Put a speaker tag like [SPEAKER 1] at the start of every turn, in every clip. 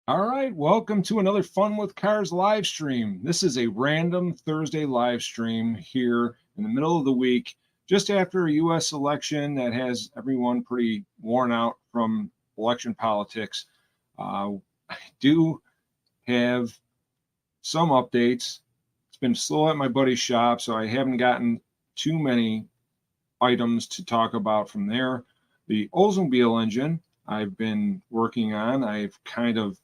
[SPEAKER 1] All right, welcome to another Fun with Cars live stream. This is a random Thursday live stream here in the middle of the week, just after a U.S. election that has everyone pretty worn out from election politics. I do have some updates. It's been slow at my buddy's shop, so I haven't gotten too many items to talk about from there. The Oldsmobile engine I've been working on, I've kind of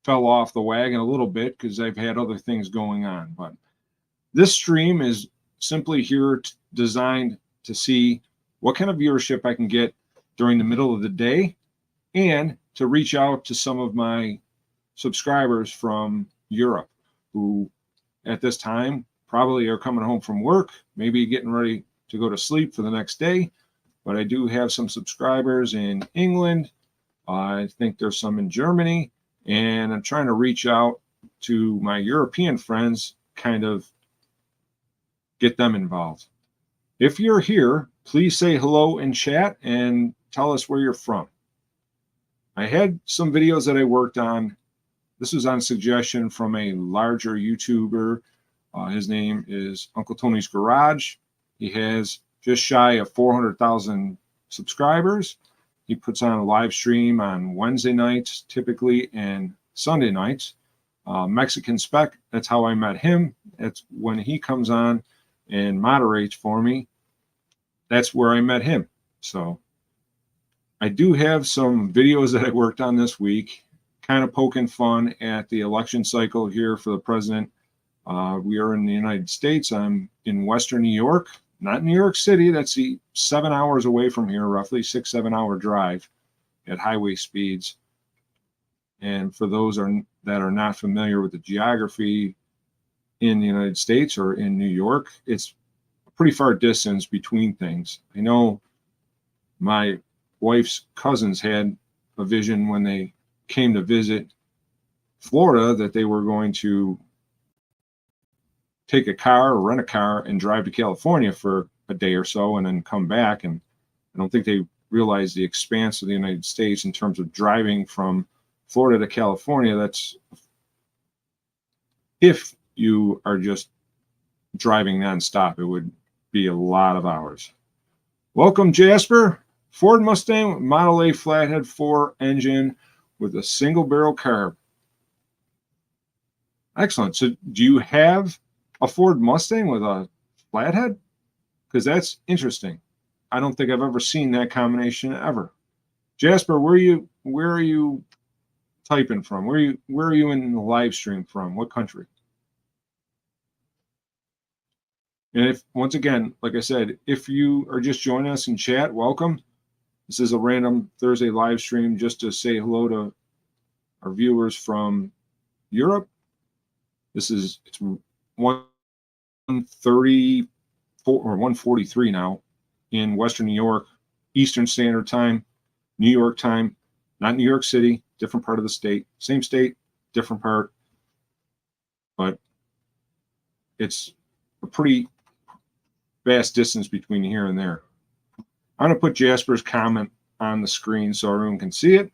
[SPEAKER 1] fell off the wagon a little bit because I've had other things going on. But this stream is simply here designed to see what kind of viewership I can get during the middle of the day and to reach out to some of my subscribers from Europe who at this time probably are coming home from work, maybe getting ready to go to sleep for the next day. But I do have some subscribers in England. I think there's some in Germany. And I'm trying to reach out to my European friends, kind of get them involved. If you're here, please say hello in chat and tell us where you're from. I had some videos that I worked on. This was on suggestion from a larger YouTuber. His name is Uncle Tony's Garage. He has just shy of 400,000 subscribers. He puts on a live stream on Wednesday nights, typically, and Sunday nights. Mexican Spec, that's how I met him. That's when he comes on and moderates for me. That's where I met him. So I do have some videos that I worked on this week, kind of poking fun at the election cycle here for the president. We are in the United States. I'm in Western New York. Not New York City. That's 7 hours away from here, roughly 6-7 hour drive at highway speeds. And for those that are not familiar with the geography in the United States or in New York, it's a pretty far distance between things. I know my wife's cousins had a vision when they came to visit Florida that they were going to take a car or rent a car and drive to California for a day or so and then come back. And I don't think they realize the expanse of the United States in terms of driving from Florida to California. That's if you are just driving nonstop, it would be a lot of hours. Welcome, Jasper. Ford Mustang Model A flathead 4 engine with a single barrel carb. Excellent. So do you have a Ford Mustang with a flathead? Because that's interesting. I don't think I've ever seen that combination ever. Jasper, where are you typing from? Where are you in the live stream from? What country? And if once again, like I said, if you are just joining us in chat, welcome. This is a random Thursday live stream just to say hello to our viewers from Europe. It's 1:34 or 1:43 now in Western New York, Eastern Standard Time, New York time, not New York City, different part of the state, same state, different part, but it's a pretty vast distance between here and there. I'm going to put Jasper's comment on the screen so everyone can see it.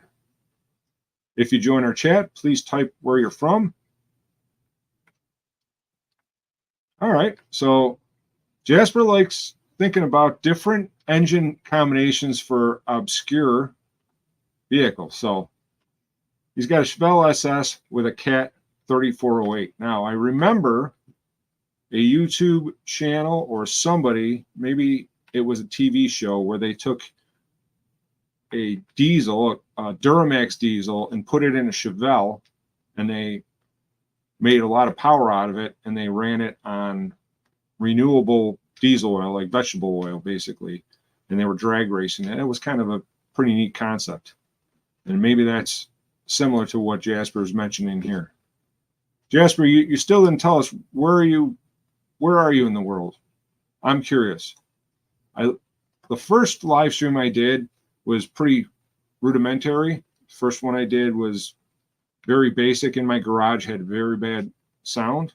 [SPEAKER 1] If you join our chat, please type where you're from. All right, so Jasper likes thinking about different engine combinations for obscure vehicles. So he's got a Chevelle SS with a Cat 3408. Now, I remember a YouTube channel or somebody, maybe it was a TV show, where they took a diesel, a Duramax diesel, and put it in a Chevelle, and they made a lot of power out of it, and they ran it on renewable diesel oil, like vegetable oil, basically, and they were drag racing, and it was kind of a pretty neat concept. And maybe that's similar to what Jasper's mentioning here. Jasper, you still didn't tell us where are you in the world? I'm curious. The first live stream I did was pretty rudimentary. First one I did was very basic in my garage, had very bad sound.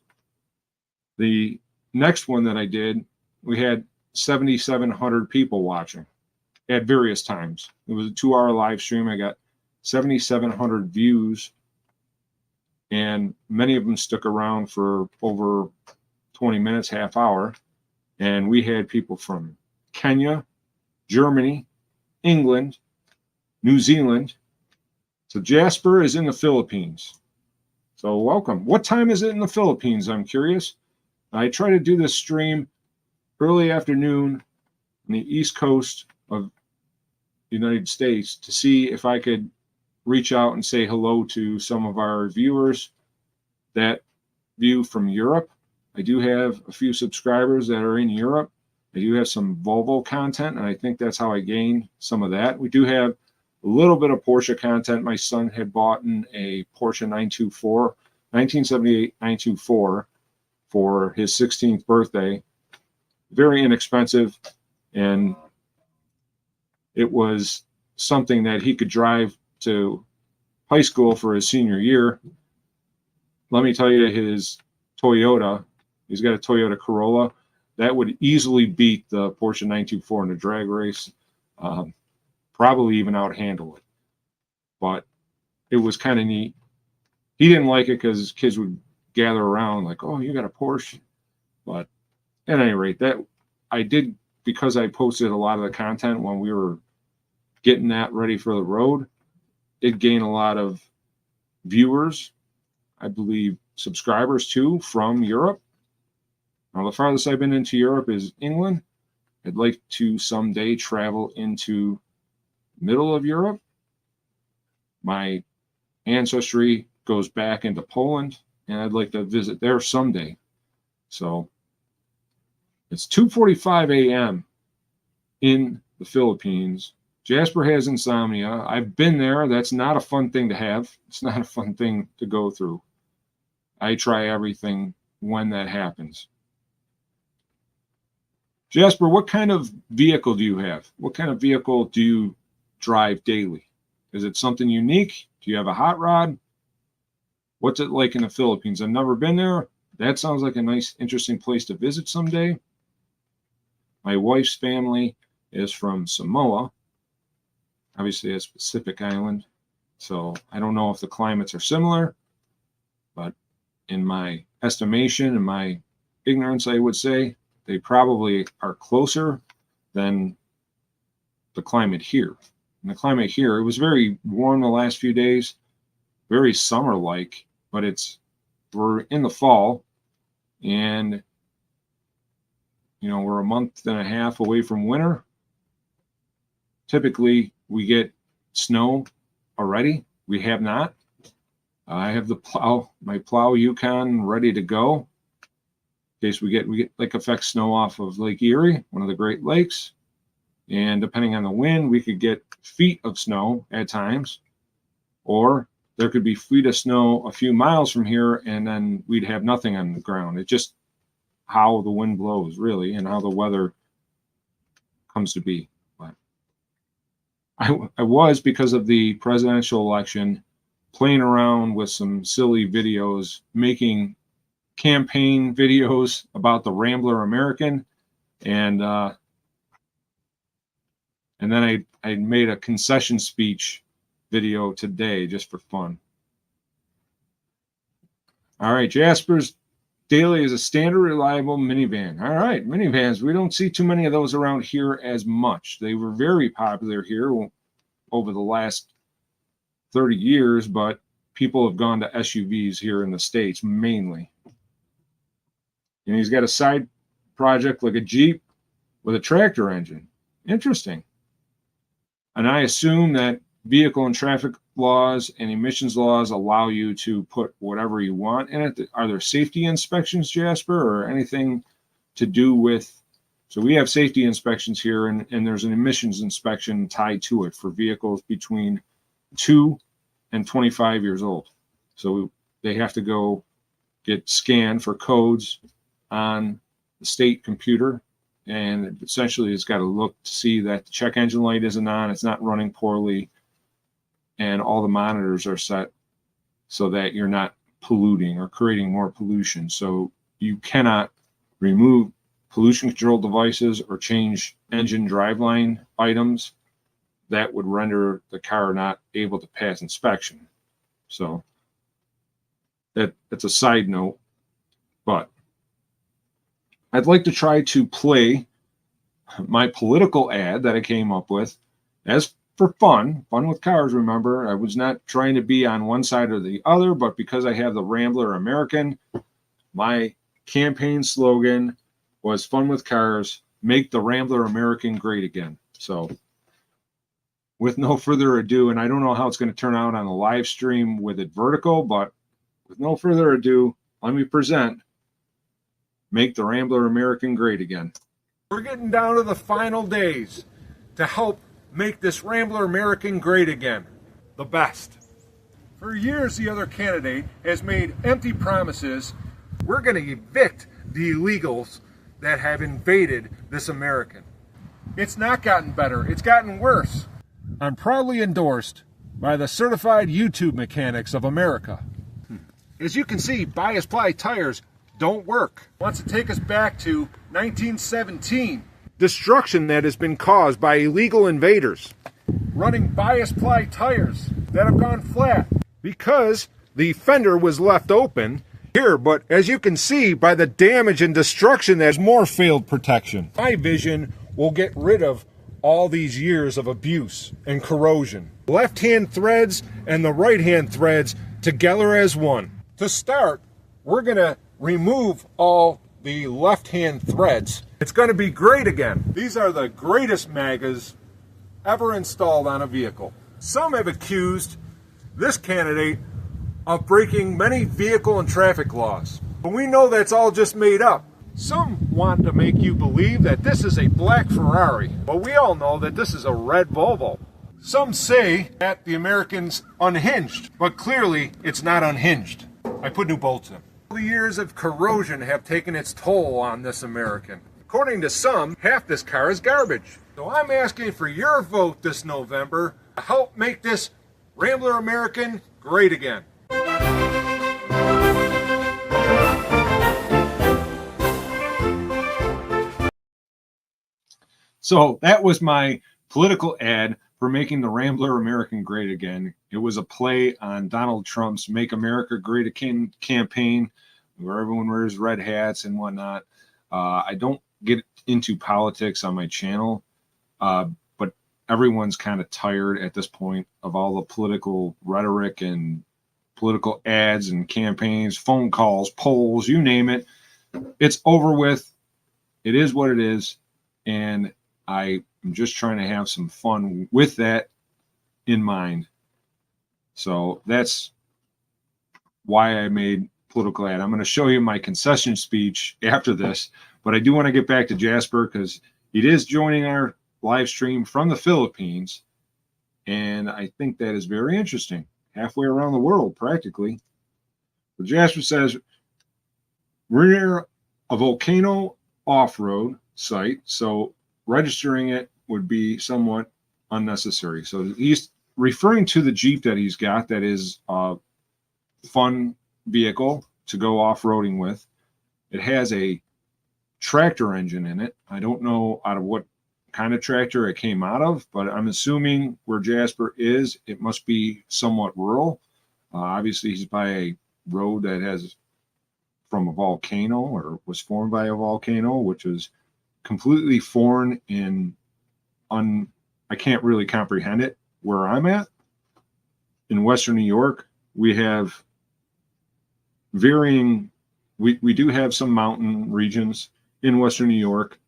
[SPEAKER 1] The next one that I did, we had 7,700 people watching at various times. It was a 2-hour live stream. I got 7,700 views, and many of them stuck around for over 20 minutes, half hour. And we had people from Kenya, Germany, England, New Zealand. So Jasper is in the Philippines. So welcome. What time is it in the Philippines? I'm curious. I try to do this stream early afternoon on the East Coast of the United States to see if I could reach out and say hello to some of our viewers that view from Europe. I do have a few subscribers that are in Europe. I do have some Volvo content, and I think that's how I gain some of that. We do have a little bit of Porsche content. My son had bought a Porsche 924, 1978 924 for his 16th birthday. Very inexpensive, and it was something that he could drive to high school for his senior year. Let me tell you, his Toyota, he's got a Toyota Corolla, that would easily beat the Porsche 924 in a drag race, probably even outhandle it. But it was kind of neat. He didn't like it because his kids would gather around like, oh, you got a Porsche. But at any rate, that I did, because I posted a lot of the content when we were getting that ready for the road, it gained a lot of viewers, I believe subscribers too, from Europe. Now, the farthest I've been into Europe is England. I'd like to someday travel into the middle of Europe. My ancestry goes back into Poland, and I'd like to visit there someday. So it's 2:45 a.m. in the Philippines. Jasper has insomnia. I've been there. That's not a fun thing to have. It's not a fun thing to go through. I try everything when that happens. Jasper, what kind of vehicle do you have? What kind of vehicle do you drive daily? Is it something unique? Do you have a hot rod? What's it like in the Philippines? I've never been there. That sounds like a nice, interesting place to visit someday. My wife's family is from Samoa, obviously a Pacific island. So I don't know if the climates are similar, but in my estimation and my ignorance, I would say they probably are closer than the climate here. And the climate here, it was very warm the last few days, very summer-like, but we're in the fall, and we're a month and a half away from winter. Typically, we get snow already. We have not. I have my plow Yukon ready to go in case we get lake effect snow off of Lake Erie, one of the Great Lakes. And depending on the wind, we could get feet of snow at times, or there could be feet of snow a few miles from here, and then we'd have nothing on the ground. It's just how the wind blows, really, and how the weather comes to be. But I was, because of the presidential election, playing around with some silly videos, making campaign videos about the Rambler American, and then I made a concession speech video today just for fun. All right, Jasper's daily is a standard reliable minivan. All right, minivans. We don't see too many of those around here as much. They were very popular here over the last 30 years, but people have gone to SUVs here in the States mainly. And he's got a side project like a Jeep with a tractor engine. Interesting. And I assume that vehicle and traffic laws and emissions laws allow you to put whatever you want in it. Are there safety inspections, Jasper, or anything to do with? So we have safety inspections here, and there's an emissions inspection tied to it for vehicles between 2 and 25 years old. So they have to go get scanned for codes on the state computer, and essentially it's got to look to see that the check engine light isn't on, it's not running poorly, and all the monitors are set so that you're not polluting or creating more pollution. So you cannot remove pollution control devices or change engine driveline items that would render the car not able to pass inspection. So that's a side note, but I'd like to try to play my political ad that I came up with as for fun with cars. Remember, I was not trying to be on one side or the other, but because I have the Rambler American, my campaign slogan was fun with cars, make the Rambler American great again. So with no further ado, and I don't know how it's going to turn out on a live stream with it vertical, but with no further ado, let me present make the Rambler American great again. We're getting down to the final days to help make this Rambler American great again, the best. For years, the other candidate has made empty promises. We're going to evict the illegals that have invaded this American. It's not gotten better, it's gotten worse. I'm proudly endorsed by the Certified YouTube Mechanics of America. As you can see, bias ply tires don't work. Wants to take us back to 1917. Destruction that has been caused by illegal invaders. Running bias ply tires that have gone flat because the fender was left open here, but as you can see by the damage and destruction, there's more failed protection. My vision will get rid of all these years of abuse and corrosion. Left-hand threads and the right-hand threads together as one. To start, we're going to remove all the left-hand threads. It's going to be great again. These are the greatest magas ever installed on a vehicle. Some have accused this candidate of breaking many vehicle and traffic laws, but we know that's all just made up. Some want to make you believe that this is a black Ferrari, but we all know that this is a red Volvo. Some say that the American's unhinged, but clearly it's not unhinged. I put new bolts in. The years of corrosion have taken its toll on this American. According to some, half this car is garbage. So I'm asking for your vote this November to help make this Rambler American great again. So that was my political ad for making the Rambler American great again. It was a play on Donald Trump's Make America Great Again campaign, where everyone wears red hats and whatnot. I don't get into politics on my channel, but everyone's kind of tired at this point of all the political rhetoric and political ads and campaigns, phone calls, polls, you name it. It's over with. It is what it is. And I'm just trying to have some fun with that in mind. So that's why I made political ad. I'm going to show you my concession speech after this, but I do want to get back to Jasper because he is joining our live stream from the Philippines, and I think that is very interesting. Halfway around the world, practically. But Jasper says, we're near a volcano off-road site, so registering it would be somewhat unnecessary. So he's referring to the Jeep that he's got that is a fun vehicle to go off-roading with. It has a tractor engine in it. I don't know out of what kind of tractor it came out of, but I'm assuming where Jasper is, it must be somewhat rural. Obviously, he's by a road that has from a volcano or was formed by a volcano, which is completely foreign and I can't really comprehend it. Where I'm at in Western New York, we have varying, we do have some mountain regions in Western New York.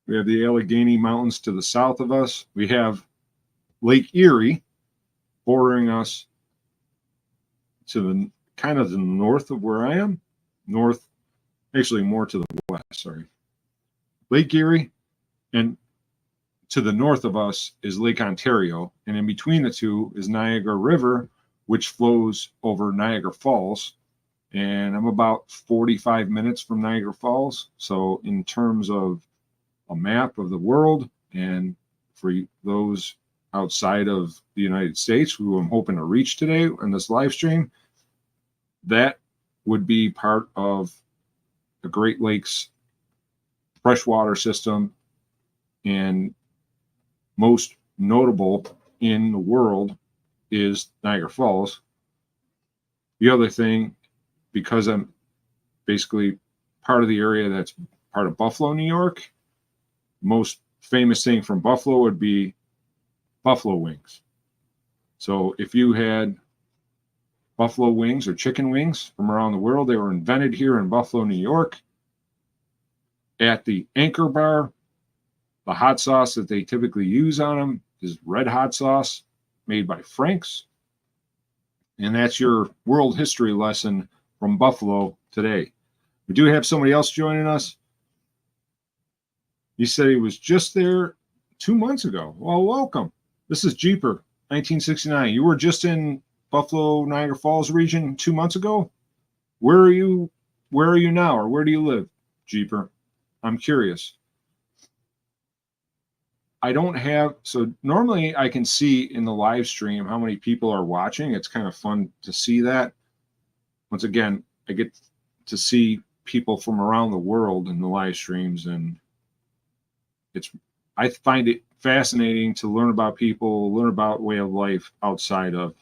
[SPEAKER 1] We have the Allegheny Mountains to the south of us. We have Lake Erie bordering us to the kind of the north of where I am. North, actually more to the west, sorry. Lake Erie, and to the north of us is Lake Ontario, and in between the two is Niagara River, which flows over Niagara Falls. And I'm about 45 minutes from Niagara Falls. So in terms of a map of the world, and for those outside of the United States who I'm hoping to reach today in this live stream, that would be part of the Great Lakes freshwater system, and most notable in the world is Niagara Falls. The other thing, because I'm basically part of the area that's part of Buffalo, New York, most famous thing from Buffalo would be buffalo wings. So if you had buffalo wings or chicken wings from around the world, they were invented here in Buffalo, New York. At the Anchor Bar, the hot sauce that they typically use on them is red hot sauce made by Frank's. And that's your world history lesson from Buffalo today. We do have somebody else joining us. He said he was just there 2 months ago. Well, welcome. This is Jeeper, 1969. You were just in Buffalo, Niagara Falls region 2 months ago. Where are you now, or where do you live, Jeeper? I'm curious. I don't have, so normally I can see in the live stream how many people are watching. It's kind of fun to see that. Once again, I get to see people from around the world in the live streams, and I find it fascinating to learn about people, learn about way of life outside of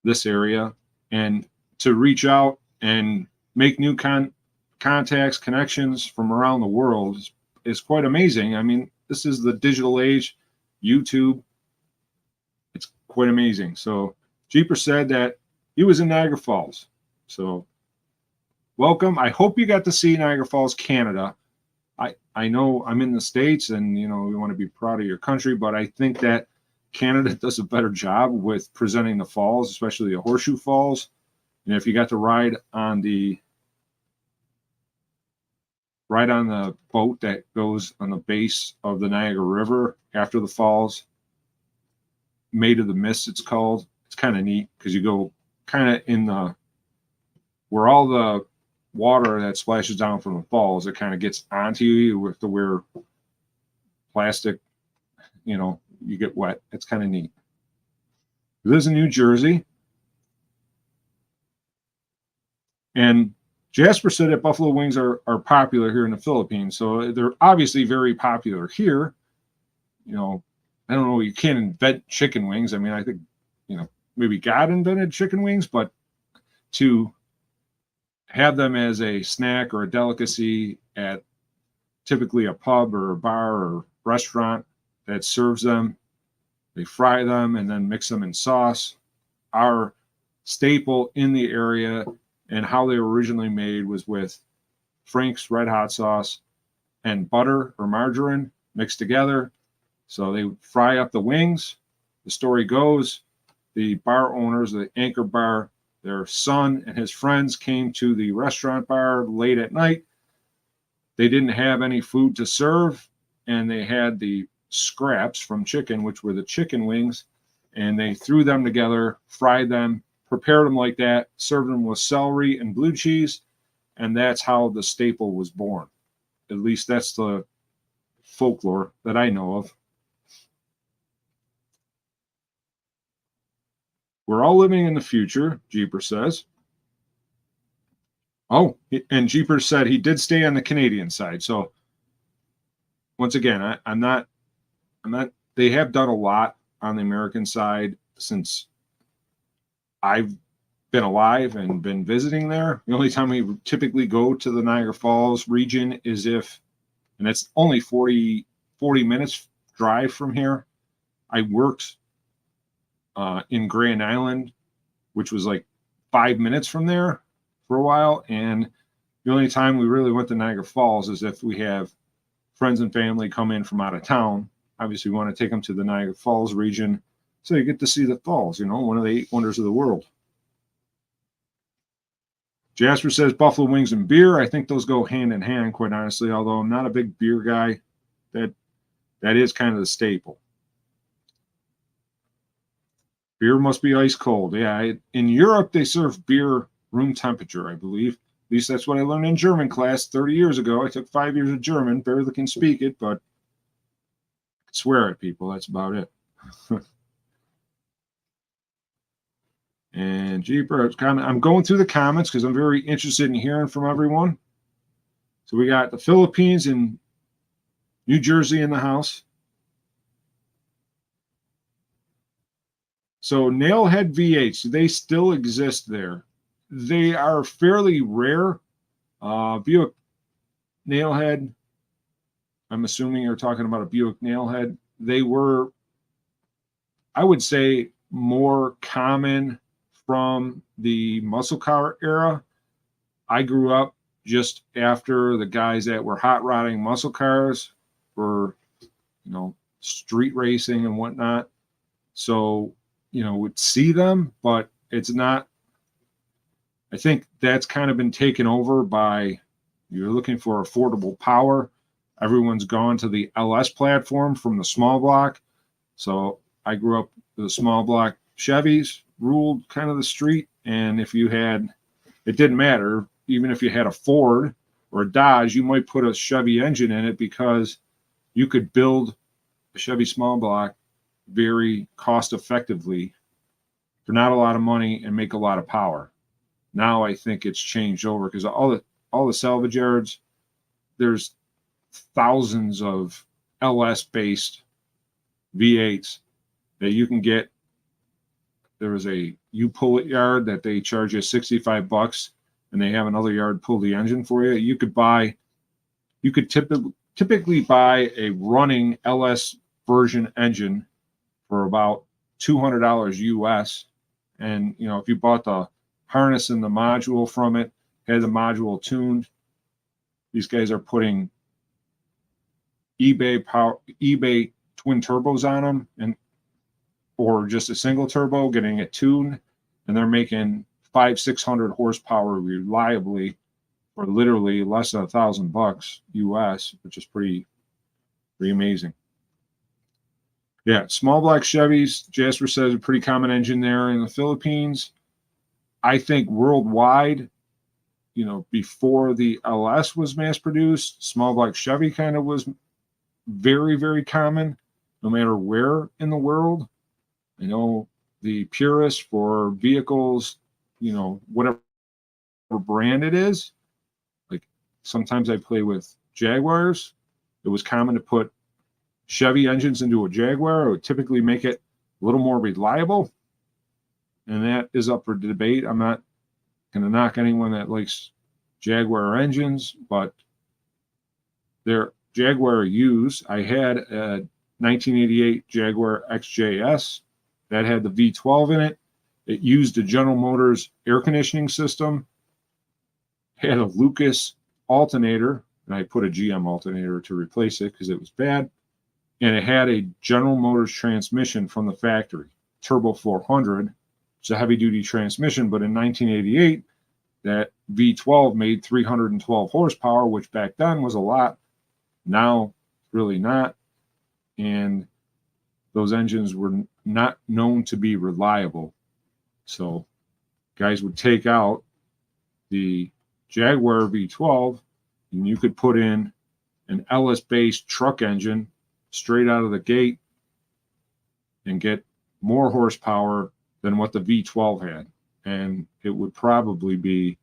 [SPEAKER 1] this area, and to reach out and make new contacts, connections from around the world is quite amazing. I mean, this is the digital age, YouTube. It's quite amazing. So Jeeper said that he was in Niagara Falls. So welcome. I hope you got to see Niagara Falls, Canada. I know I'm in the States, and, you know, we want to be proud of your country, but I think that Canada does a better job with presenting the falls, especially the Horseshoe Falls. And if you got to ride on the boat that goes on the base of the Niagara River after the falls, Maid of the Mist, it's called. It's kind of neat because you go kind of in the, where all the water that splashes down from the falls, it kind of gets onto you. You have to wear plastic, you know, you get wet. It's kind of neat. He lives in New Jersey. And Jasper said that buffalo wings are popular here in the Philippines. So they're obviously very popular here. You know, I don't know, you can't invent chicken wings. I mean, I think, you know, maybe God invented chicken wings, but to have them as a snack or a delicacy at typically a pub or a bar or restaurant that serves them, they fry them and then mix them in sauce, are staple in the area. And how they were originally made was with Frank's red hot sauce and butter or margarine mixed together. So they fry up the wings. The story goes, the bar owners, the Anchor Bar, their son and his friends came to the restaurant bar late at night. They didn't have any food to serve, and they had the scraps from chicken, which were the chicken wings, and they threw them together, fried them, prepared them like that, served them with celery and blue cheese, and that's how the staple was born. At least that's the folklore that I know of. We're all living in the future, Jeeper says. Oh, and Jeeper said he did stay on the Canadian side. So once again, I'm not, they have done a lot on the American side since I've been alive and been visiting there. The only time we typically go to the Niagara Falls region is if, and it's only 40 minutes drive from here. I worked in Grand Island, which was like 5 minutes from there for a while. And the only time we really went to Niagara Falls is if we have friends and family come in from out of town. Obviously, we want to take them to the Niagara Falls region so you get to see the falls, you know, one of the 8 wonders of the world. Jasper says buffalo wings and beer. I think those go hand in hand, quite honestly, although I'm not a big beer guy. That is kind of the staple. Beer must be ice cold. Yeah, in Europe, they serve beer room temperature, I believe. At least that's what I learned in German class 30 years ago. I took 5 years of German, barely can speak it, but I can swear at people. That's about it. And Jeeper, I'm going through the comments because I'm very interested in hearing from everyone. So we got the Philippines and New Jersey in the house. So nailhead V8s, they still exist there. They are fairly rare. Buick nailhead, I'm assuming you're talking about a Buick nailhead. They were, I would say, more common from the muscle car era. I grew up just after the guys that were hot rodding muscle cars were, street racing and whatnot. So, would see them, but it's not, I think that's kind of been taken over by, you're looking for affordable power. Everyone's gone to the LS platform from the small block. So I grew up with the small block Chevys ruled kind of the street. And if you had, it didn't matter, even if you had a Ford or a Dodge, you might put a Chevy engine in it because you could build a Chevy small block very cost effectively for not a lot of money and make a lot of power. Now I think it's changed over because all the salvage yards, there's thousands of LS based V8s that you can get. There was a you pull it yard that they charge you $65 and they have another yard pull the engine for you. You could typically buy a running LS version engine for about $200 US. And if you bought the harness and the module from it, had the module tuned, these guys are putting eBay twin turbos on them, or just a single turbo, getting it tuned, and they're making 500-600 horsepower reliably for literally less than $1,000 US, which is pretty amazing. Yeah, small block Chevys, Jasper says, a pretty common engine there in the Philippines. I think worldwide, before the LS was mass produced, small block Chevy kind of was very, very common, no matter where in the world. I know the purists for vehicles, whatever brand it is, like sometimes I play with Jaguars. It was common to put Chevy engines into a Jaguar. It would typically make it a little more reliable. And that is up for debate. I'm not going to knock anyone that likes Jaguar engines, but they're Jaguar used. I had a 1988 Jaguar XJS that had the V12 in it. It used a General Motors air conditioning system, had a Lucas alternator, and I put a GM alternator to replace it because it was bad. And it had a General Motors transmission from the factory, Turbo 400. It's a heavy-duty transmission, but in 1988, that V12 made 312 horsepower, which back then was a lot. Now, really not. And those engines were not known to be reliable. So guys would take out the Jaguar V12, and you could put in an LS-based truck engine straight out of the gate and get more horsepower than what the V12 had. And it would probably be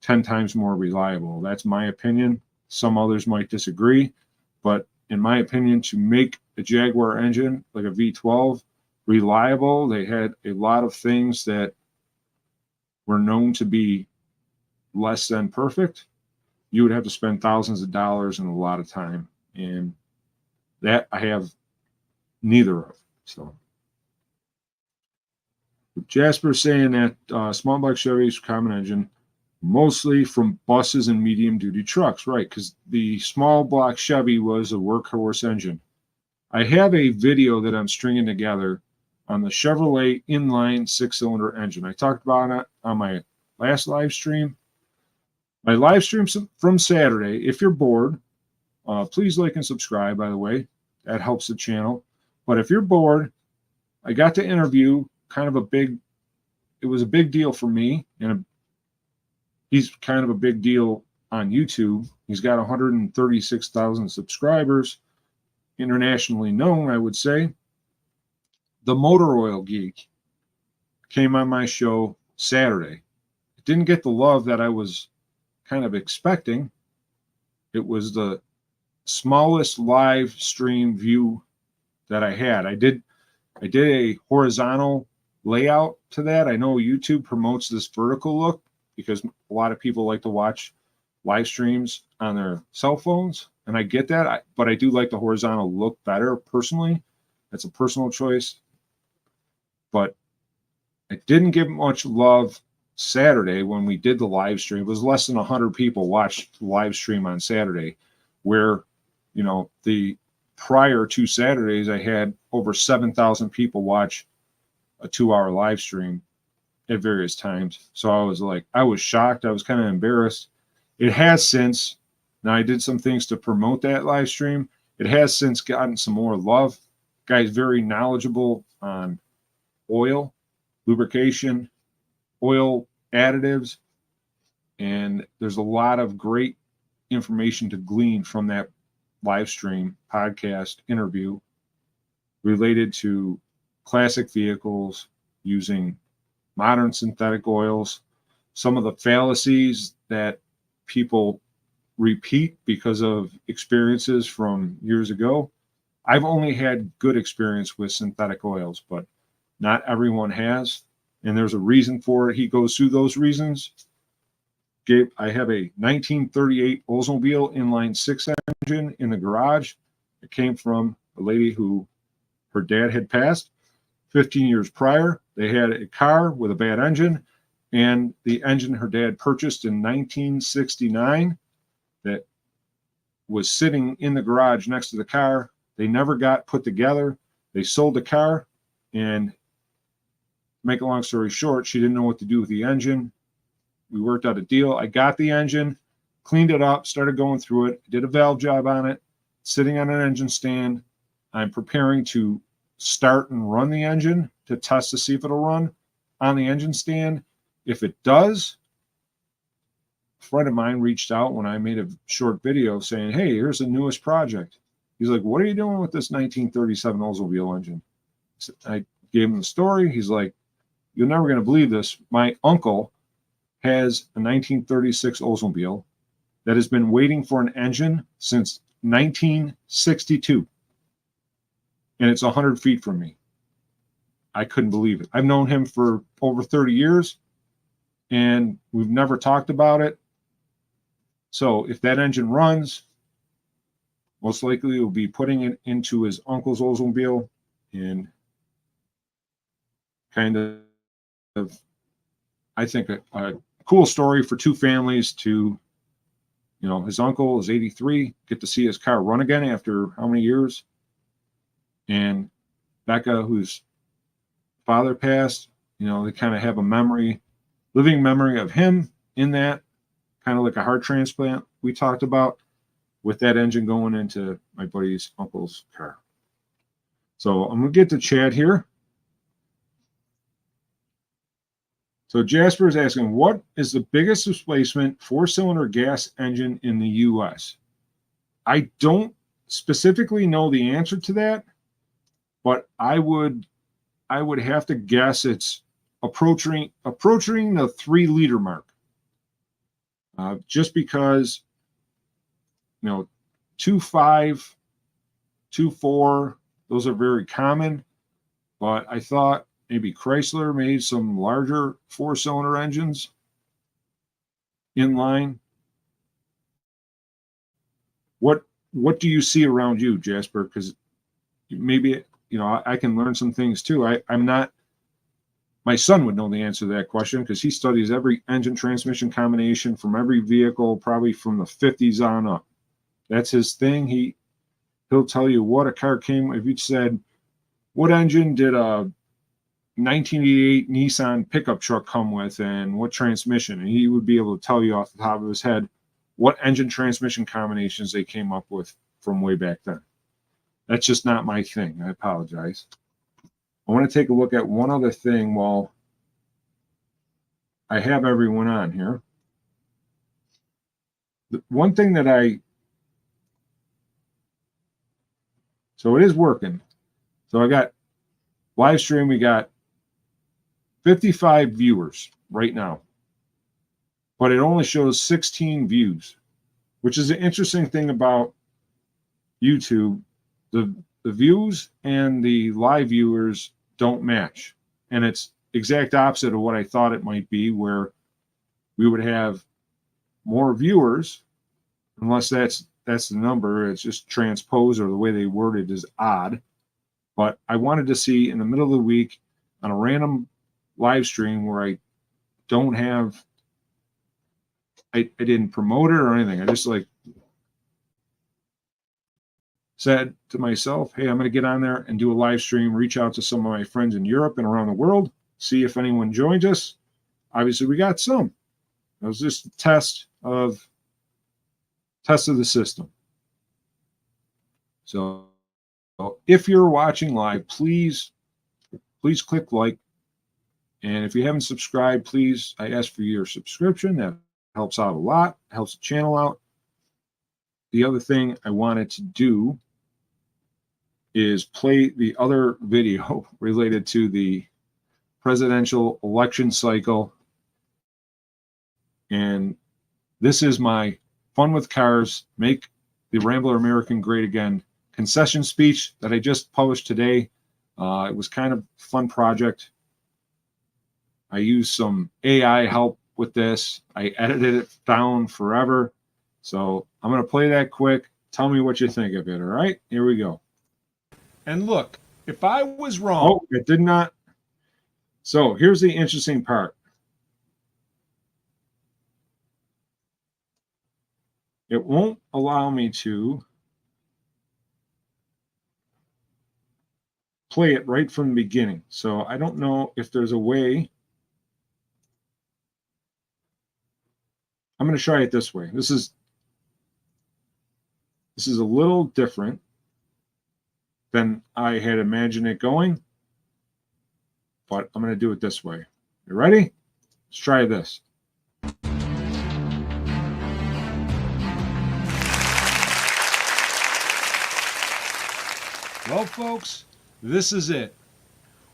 [SPEAKER 1] 10 times more reliable. That's my opinion. Some others might disagree, but in my opinion, to make a Jaguar engine like a V12 reliable, they had a lot of things that were known to be less than perfect. You would have to spend thousands of dollars and a lot of time. And that I have neither of. So Jasper's saying that small block Chevys common engine, mostly from buses and medium duty trucks, right? Because the small block Chevy was a workhorse engine. I have a video that I'm stringing together on the Chevrolet inline 6-cylinder engine. I talked about it on my last live stream. My live stream from Saturday. If you're bored, please like and subscribe, by the way. That helps the channel. But if you're bored, I got to interview it was a big deal for me, and he's kind of a big deal on YouTube. He's got 136,000 subscribers, internationally known, I would say. The Motor Oil Geek came on my show Saturday. It didn't get the love that I was kind of expecting. It was the smallest live stream view that I had. I did a horizontal layout to that. I know YouTube promotes this vertical look because a lot of people like to watch live streams on their cell phones, and I get that, but I do like the horizontal look better personally. That's a personal choice. But I didn't give much love Saturday when we did the live stream. It was less than 100 people watched the live stream on Saturday, where, you know, the prior 2 Saturdays, I had over 7,000 people watch a 2-hour live stream at various times. So I was shocked. I was kind of embarrassed. It has since, now I did some things to promote that live stream. It has since gotten some more love. Guy's very knowledgeable on oil, lubrication, oil additives, and there's a lot of great information to glean from that live stream podcast interview related to classic vehicles using modern synthetic oils, some of the fallacies that people repeat because of experiences from years ago. I've only had good experience with synthetic oils, but not everyone has, and there's a reason for it. He goes through those reasons. I have a 1938 Oldsmobile inline 6 engine in the garage. It came from a lady who her dad had passed 15 years prior. They had a car with a bad engine, and the engine her dad purchased in 1969 that was sitting in the garage next to the car. They never got put together. They sold the car, and make a long story short, she didn't know what to do with the engine. We worked out a deal. I got the engine, cleaned it up, started going through it, did a valve job on it, sitting on an engine stand. I'm preparing to start and run the engine to test to see if it'll run on the engine stand. If it does, a friend of mine reached out when I made a short video saying, hey, here's the newest project. He's like, what are you doing with this 1937 Oldsmobile engine? I gave him the story. He's like, you're never going to believe this. My uncle has a 1936 Oldsmobile that has been waiting for an engine since 1962. And it's 100 feet from me. I couldn't believe it. I've known him for over 30 years, and we've never talked about it. So if that engine runs, most likely we'll be putting it into his uncle's Oldsmobile, and kind of, I think, a cool story for two families to, you know, his uncle is 83, get to see his car run again after how many years? And Becca, whose father passed, you know, they kind of have a memory, living memory of him in that, kind of like a heart transplant we talked about, with that engine going into my buddy's uncle's car. So I'm going to get to Chad here. So Jasper is asking, what is the biggest displacement 4-cylinder gas engine in the U.S.? I don't specifically know the answer to that, but I would have to guess it's approaching the 3-liter mark. Just because, you know, 2.5, 2.4, those are very common, but I thought maybe Chrysler made some larger 4-cylinder engines in line. What do you see around you, Jasper? Because maybe, you know, I can learn some things too. I'm not, my son would know the answer to that question because he studies every engine transmission combination from every vehicle, probably from the 50s on up. That's his thing. He'll tell you what a car came. If you said, what engine did a 1988 Nissan pickup truck come with and what transmission? And he would be able to tell you off the top of his head what engine transmission combinations they came up with from way back then. That's just not my thing. I apologize. I want to take a look at one other thing while I have everyone on here. The one thing that so it is working. So I got live stream. We got 55 viewers right now, but it only shows 16 views, which is an interesting thing about YouTube. The views and the live viewers don't match. and it's exact opposite of what I thought it might be, where we would have more viewers, unless that's the number. It's just transposed, or the way they word it is odd. But I wanted to see in the middle of the week on a random live stream where I don't have, I didn't promote it or anything. I just like said to myself, hey, I'm going to get on there and do a live stream, reach out to some of my friends in Europe and around the world, see if anyone joins us. Obviously, we got some. It was just a test of the system. So if you're watching live, please click like. And if you haven't subscribed, please, I ask for your subscription. That helps out a lot, helps the channel out. The other thing I wanted to do is play the other video related to the presidential election cycle. And this is my Fun with Cars, Make the Rambler American Great Again concession speech that I just published today. It was kind of a fun project. I used some AI help with this. I edited it down forever. So I'm going to play that quick. Tell me what you think of it, all right? Here we go. And look, if I was wrong... Oh, it did not. So here's the interesting part. It won't allow me to play it right from the beginning. So I don't know if there's a way. I'm going to try it this way. This is a little different than I had imagined it going, but I'm going to do it this way. You ready? Let's try this. Well, folks, this is it.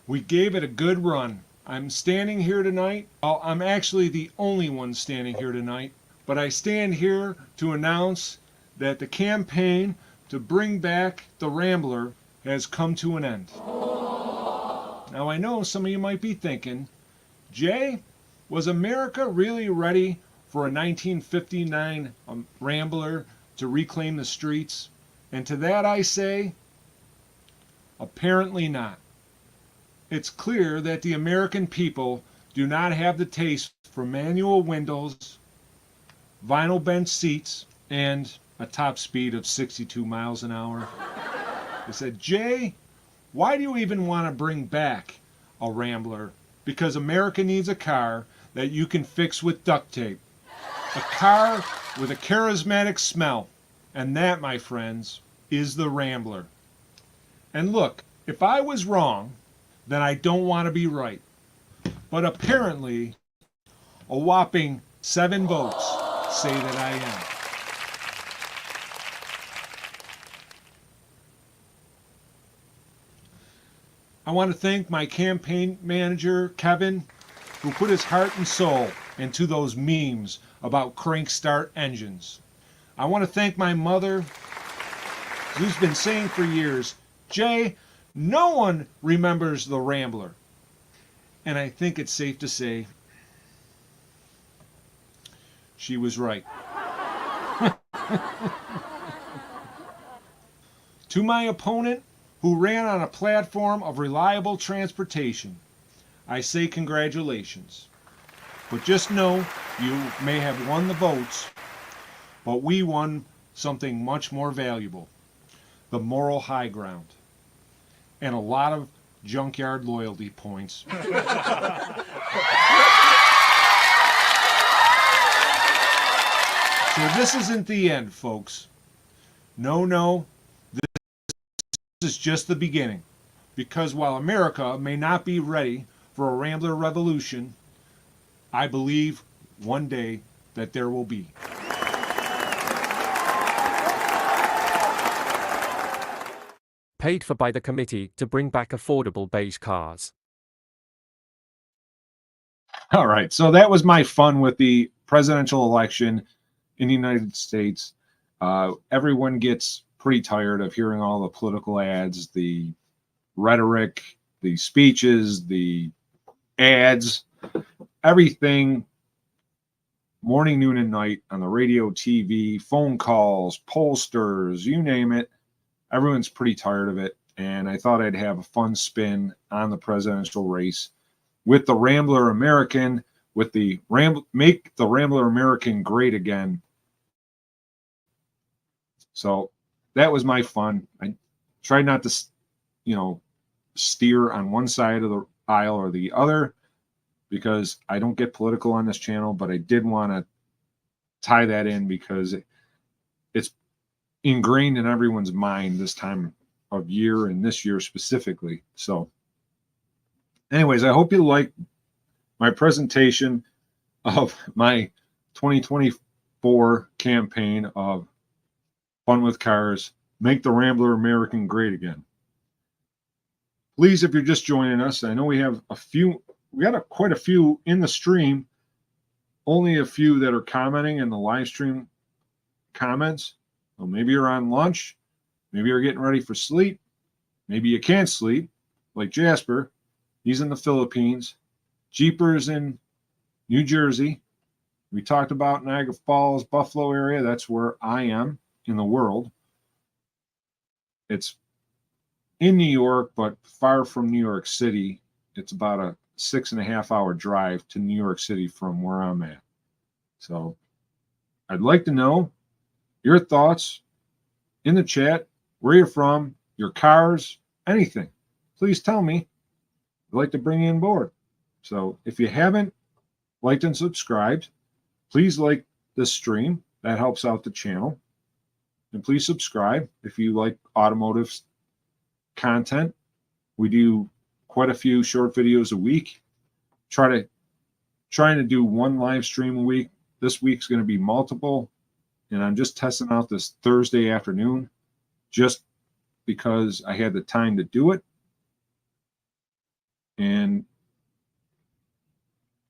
[SPEAKER 1] We gave it a good run. I'm standing here tonight. Well, I'm actually the only one standing here tonight, but I stand here to announce that the campaign to bring back the Rambler has come to an end. Now, I know some of you might be thinking, Jay, was America really ready for a 1959 Rambler to reclaim the streets? And to that I say, apparently not. It's clear that the American people do not have the taste for manual windows, vinyl bench seats, and a top speed of 62 miles an hour. They said, Jay, why do you even want to bring back a Rambler? Because America needs a car that you can fix with duct tape. A car with a charismatic smell. And that, my friends, is the Rambler. And look, if I was wrong, then I don't want to be right. But apparently, a whopping 7 votes say that I am. I want to thank my campaign manager, Kevin, who put his heart and soul into those memes about crank start engines. I want to thank my mother, who's been saying for years, Jay, no one remembers the Rambler. And I think it's safe to say she was right. To my opponent, who ran on a platform of reliable transportation, I say congratulations. But just know you may have won the votes, but we won something much more valuable, the moral high ground, and a lot of junkyard loyalty points. So this isn't the end, folks. No, this is just the beginning. Because while America may not be ready for a Rambler revolution, I believe one day that there will be.
[SPEAKER 2] Paid for by the committee to bring back affordable beige cars.
[SPEAKER 1] All right, so that was my fun with the presidential election in the United States. Everyone gets pretty tired of hearing all the political ads, the rhetoric, the speeches, the ads, everything, morning, noon, and night on the radio, TV, phone calls, pollsters, you name it. Everyone's pretty tired of it. And I thought I'd have a fun spin on the presidential race with the Rambler American, with the Make the Rambler American Great Again. So that was my fun. I tried not to, steer on one side of the aisle or the other, because I don't get political on this channel, but I did want to tie that in because it's ingrained in everyone's mind this time of year and this year specifically. So anyways, I hope you like my presentation of my 2024 campaign of Fun with Cars, Make the Rambler American Great Again. Please, if you're just joining us, I know we have quite a few in the stream, only a few that are commenting in the live stream comments. Well, maybe you're on lunch, maybe you're getting ready for sleep, maybe you can't sleep, like Jasper. He's in the Philippines. Jeepers in New Jersey. We talked about Niagara Falls, Buffalo area. That's where I am in the world. It's in New York, but far from New York City. It's about a 6.5-hour drive to New York City from where I'm at. So I'd like to know your thoughts in the chat, where you're from, your cars, anything. Please tell me. I'd like to bring you on board. So if you haven't liked and subscribed, please like this stream. That helps out the channel. And please subscribe if you like automotive content. We do quite a few short videos a week. Trying to do one live stream a week. This week's going to be multiple. And I'm just testing out this Thursday afternoon just because I had the time to do it and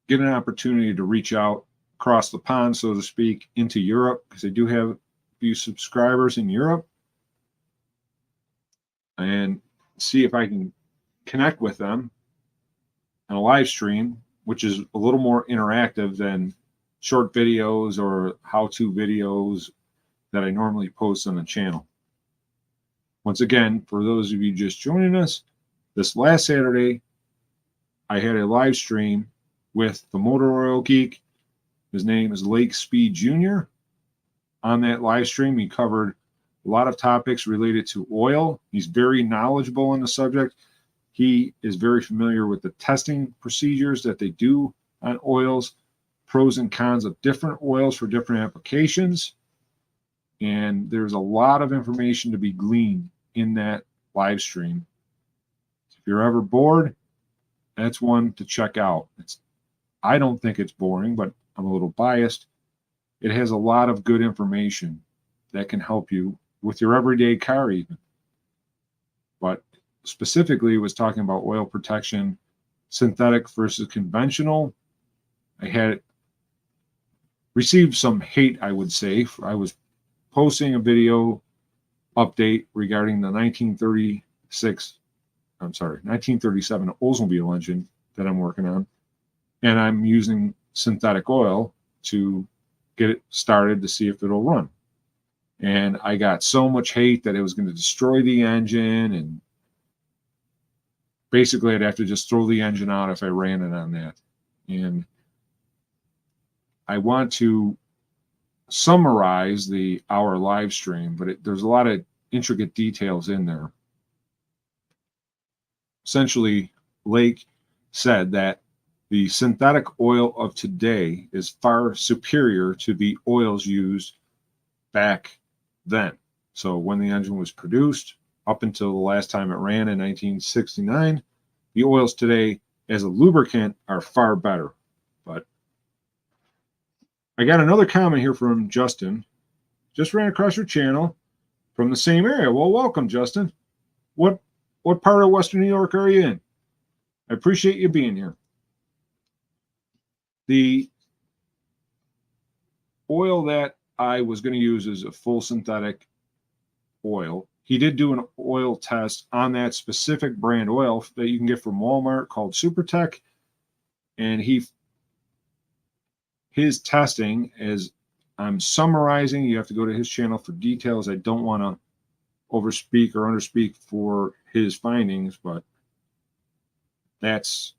[SPEAKER 1] get an opportunity to reach out across the pond, so to speak, into Europe, because I do have a few subscribers in Europe, and see if I can connect with them on a live stream, which is a little more interactive than short videos or how-to videos that I normally post on the channel. Once again, for those of you just joining us, this last Saturday, I had a live stream with the Motor Oil Geek. His name is Lake Speed Jr. On that live stream, he covered a lot of topics related to oil. He's very knowledgeable on the subject. He is very familiar with the testing procedures that they do on oils, pros and cons of different oils for different applications. And there's a lot of information to be gleaned in that live stream. If you're ever bored, that's one to check out. I don't think it's boring, but I'm a little biased. It has a lot of good information that can help you with your everyday car even. But specifically, it was talking about oil protection, synthetic versus conventional. I had received some hate, I would say. I was posting a video update regarding the 1937 Oldsmobile engine that I'm working on. And I'm using synthetic oil to get it started to see if it'll run. And I got so much hate that it was going to destroy the engine, and basically I'd have to just throw the engine out if I ran it on that. And I want to summarize our live stream, but there's a lot of intricate details in there. Essentially, Lake said that the synthetic oil of today is far superior to the oils used back then. So when the engine was produced, up until the last time it ran in 1969, the oils today as a lubricant are far better. But I got another comment here from Justin. Just ran across your channel from the same area. Well, welcome, Justin. What part of Western New York are you in? I appreciate you being here. The oil that I was going to use is a full synthetic oil. He did do an oil test on that specific brand oil that you can get from Walmart called SuperTech. And his testing, as I'm summarizing, you have to go to his channel for details. I don't want to overspeak or underspeak for his findings, but that's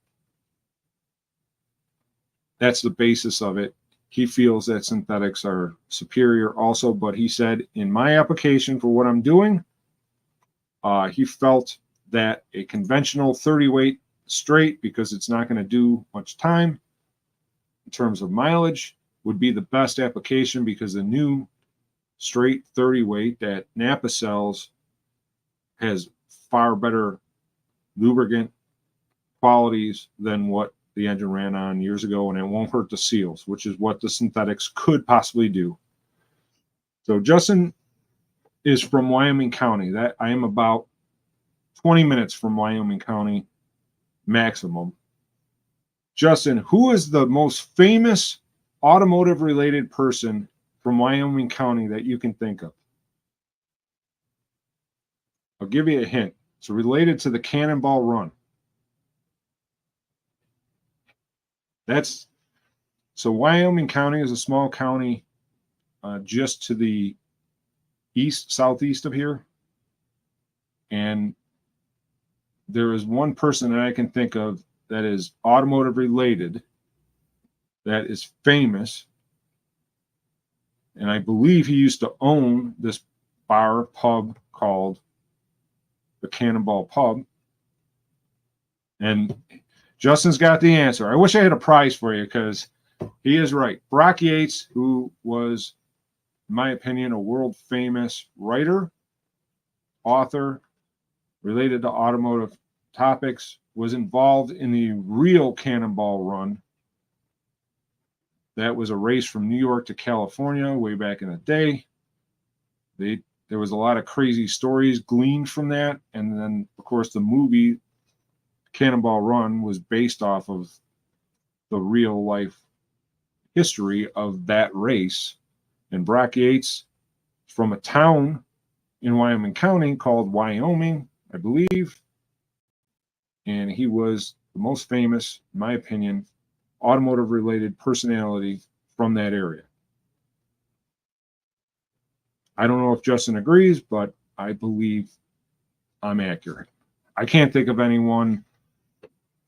[SPEAKER 1] the basis of it. He feels that synthetics are superior also, but he said, in my application for what I'm doing, he felt that a conventional 30 weight straight, because it's not going to do much time in terms of mileage, would be the best application, because the new straight 30 weight that Napa sells has far better lubricant qualities than what the engine ran on years ago, and it won't hurt the seals, which is what the synthetics could possibly do. So Justin is from Wyoming County. That I am about 20 minutes from Wyoming County maximum. Justin, who is the most famous automotive related person from Wyoming County that you can think of? I'll give you a hint. It's related to the Cannonball Run. So Wyoming County is a small county just to the southeast of here. And there is one person that I can think of that is automotive related, that is famous. And I believe he used to own this pub called the Cannonball Pub. And Justin's got the answer. I wish I had a prize for you, because he is right. Brock Yates, who was, in my opinion, a world famous writer, author, related to automotive topics, was involved in the real Cannonball Run. That was a race from New York to California way back in the day. There was a lot of crazy stories gleaned from that. And then, of course, the movie Cannonball Run was based off of the real life history of that race. And Brock Yates, from a town in Wyoming County called Wyoming, I believe. And he was the most famous, in my opinion, automotive related personality from that area. I don't know if Justin agrees, but I believe I'm accurate. I can't think of anyone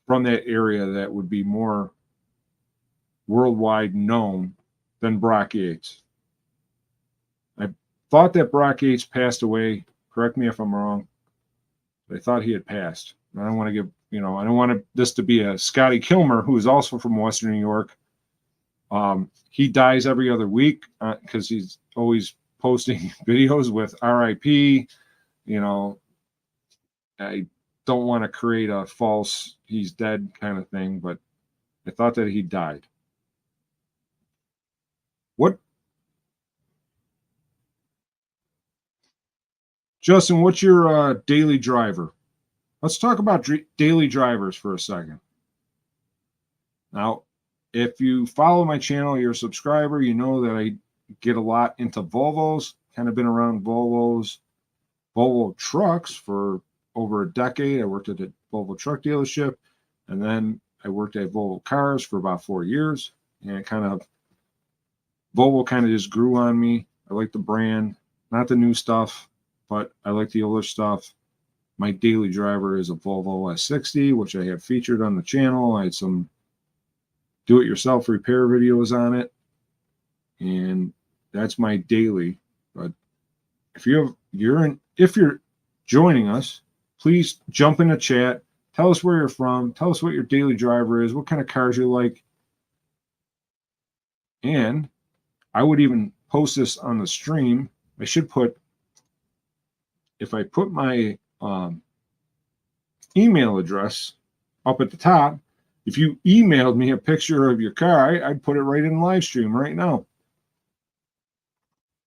[SPEAKER 1] from that area that would be more worldwide known than Brock Yates. I thought that Brock Yates passed away. Correct me if I'm wrong. But I thought he had passed. I don't want to give, I don't want this to be a Scotty Kilmer, who is also from Western New York. He dies every other week because he's always posting videos with RIP. I don't want to create a false he's dead kind of thing, but I thought that he died. Justin, what's your daily driver? Let's talk about daily drivers for a second. Now, if you follow my channel, you're a subscriber, you know that I get a lot into Volvos, kind of been around Volvo trucks for over a decade. I worked at a Volvo truck dealership, and then I worked at Volvo cars for about 4 years. And Volvo kind of just grew on me. I like the brand, not the new stuff, but I like the older stuff. My daily driver is a Volvo S60, which I have featured on the channel. I had some do-it-yourself repair videos on it, and that's my daily. But if you're joining us, please jump in the chat. Tell us where you're from. Tell us what your daily driver is, what kind of cars you like. And I would even post this on the stream. If I put my email address up at the top, if you emailed me a picture of your car, I'd put it right in live stream right now.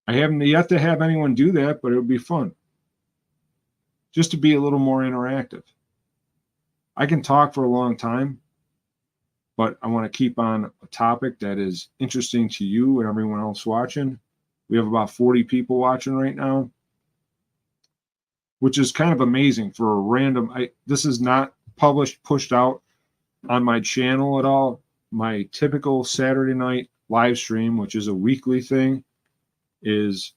[SPEAKER 1] I haven't yet to have anyone do that, but it would be fun just to be a little more interactive. I can talk for a long time, but I want to keep on a topic that is interesting to you and everyone else watching. We have about 40 people watching right now, which is kind of amazing for a random. This is not pushed out on my channel at all, my typical Saturday night live stream, which is a weekly thing, is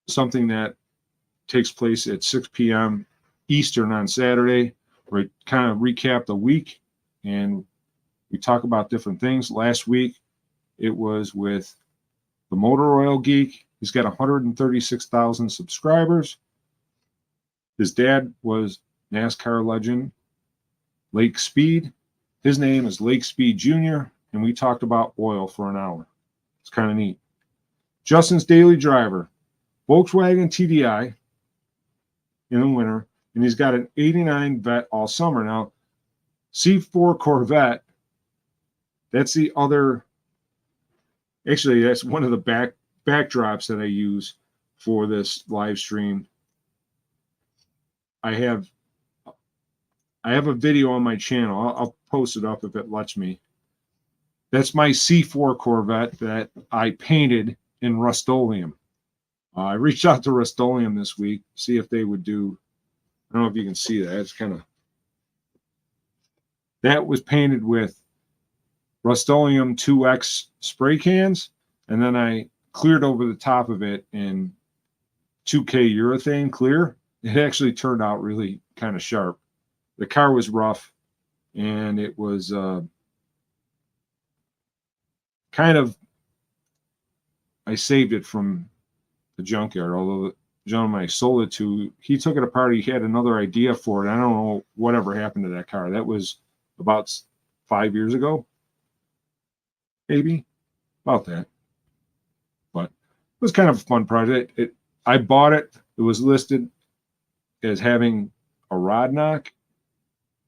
[SPEAKER 1] something that takes place at 6 p.m. Eastern on Saturday, where I kind of recap the week and we talk about different things. Last week, it was with the Motor Oil Geek. He's got 136,000 subscribers. His dad was NASCAR legend Lake Speed. His name is Lake Speed Jr., and we talked about oil for an hour. It's kind of neat. Justin's Daily Driver, Volkswagen TDI in the winter, and he's got an 89 Vet all summer. Now, C4 Corvette, that's the other, actually, that's one of the backdrops that I use for this live stream. I have a video on my channel. I'll post it up if it lets me. That's my C4 Corvette that I painted in Rust-Oleum. I reached out to Rust-Oleum this week, see if they would do, I don't know if you can see that. It's kind of, that was painted with Rust-Oleum 2X spray cans, and then I cleared over the top of it in 2K urethane clear. It actually turned out really kind of sharp. The car was rough, and it was kind of, I saved it from the junkyard, although the gentleman I sold it to, he took it apart. He had another idea for it. I don't know whatever happened to that car. That was about 5 years ago, maybe, about that. But it was kind of a fun project. I bought it. It was listed as having a rod knock.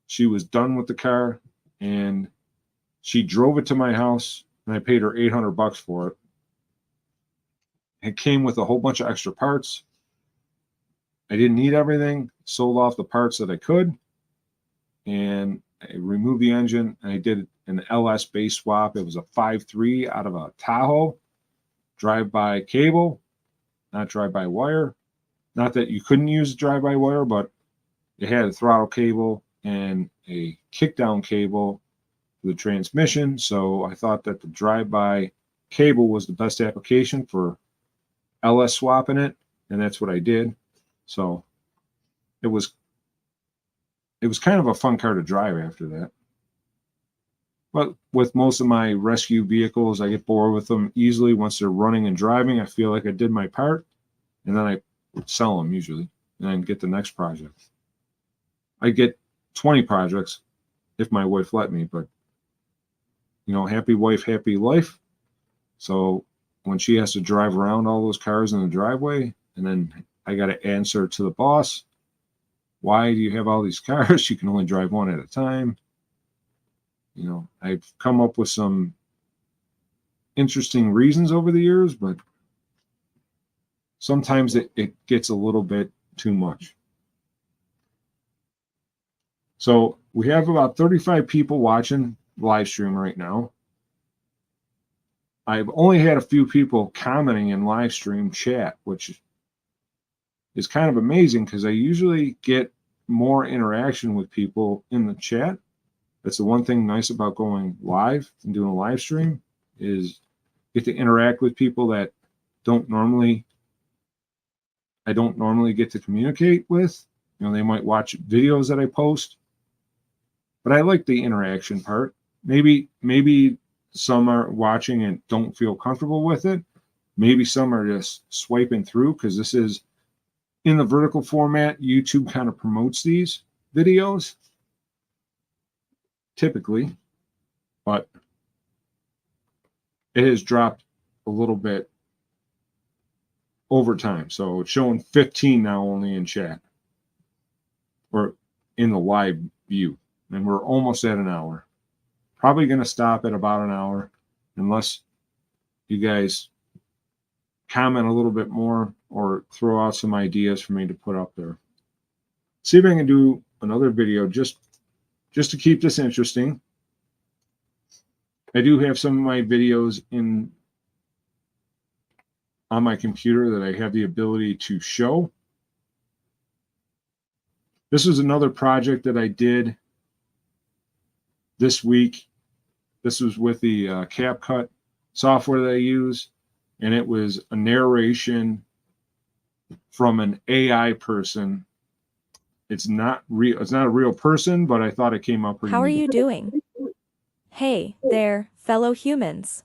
[SPEAKER 1] She was done with the car, and she drove it to my house, and I paid her $800 for it. It came with a whole bunch of extra parts. I didn't need everything. Sold off the parts that I could, and I removed the engine, and I did an LS base swap. It was a 5.3 out of a Tahoe, drive-by cable, not drive-by-wire. Not that you couldn't use drive-by-wire, but it had a throttle cable and a kickdown cable for the transmission. So I thought that the drive-by cable was the best application for LS swapping it, and that's what I did. So it was kind of a fun car to drive after that. But with most of my rescue vehicles, I get bored with them easily. Once they're running and driving, I feel like I did my part, and then I sell them usually and then get the next project. I get 20 projects if my wife let me, but you know, happy wife, happy life. So when she has to drive around all those cars in the driveway, and then I got to answer to the boss, why do you have all these cars? You can only drive one at a time. You know, I've come up with some interesting reasons over the years, but sometimes it gets a little bit too much. So we have about 35 people watching live stream right now. I've only had a few people commenting in live stream chat, which is kind of amazing because I usually get more interaction with people in the chat. That's the one thing nice about going live and doing a live stream is get to interact with people that I don't normally get to communicate with. You know, they might watch videos that I post, but I like the interaction part. Maybe some are watching and don't feel comfortable with it. Maybe some are just swiping through because this is in the vertical format. YouTube kind of promotes these videos typically, but it has dropped a little bit over time. So it's showing 15 now only in chat or in the live view. And we're almost at an hour. Probably going to stop at about an hour unless you guys comment a little bit more or throw out some ideas for me to put up there. See if I can do another video just to keep this interesting. I do have some of my videos on my computer that I have the ability to show. This is another project that I did this week. This was with the CapCut software that I use, and it was a narration from an AI person. It's not real. It's not a real person, but I thought it came up pretty
[SPEAKER 3] How are
[SPEAKER 1] neat.
[SPEAKER 3] you doing? Hey there, fellow humans.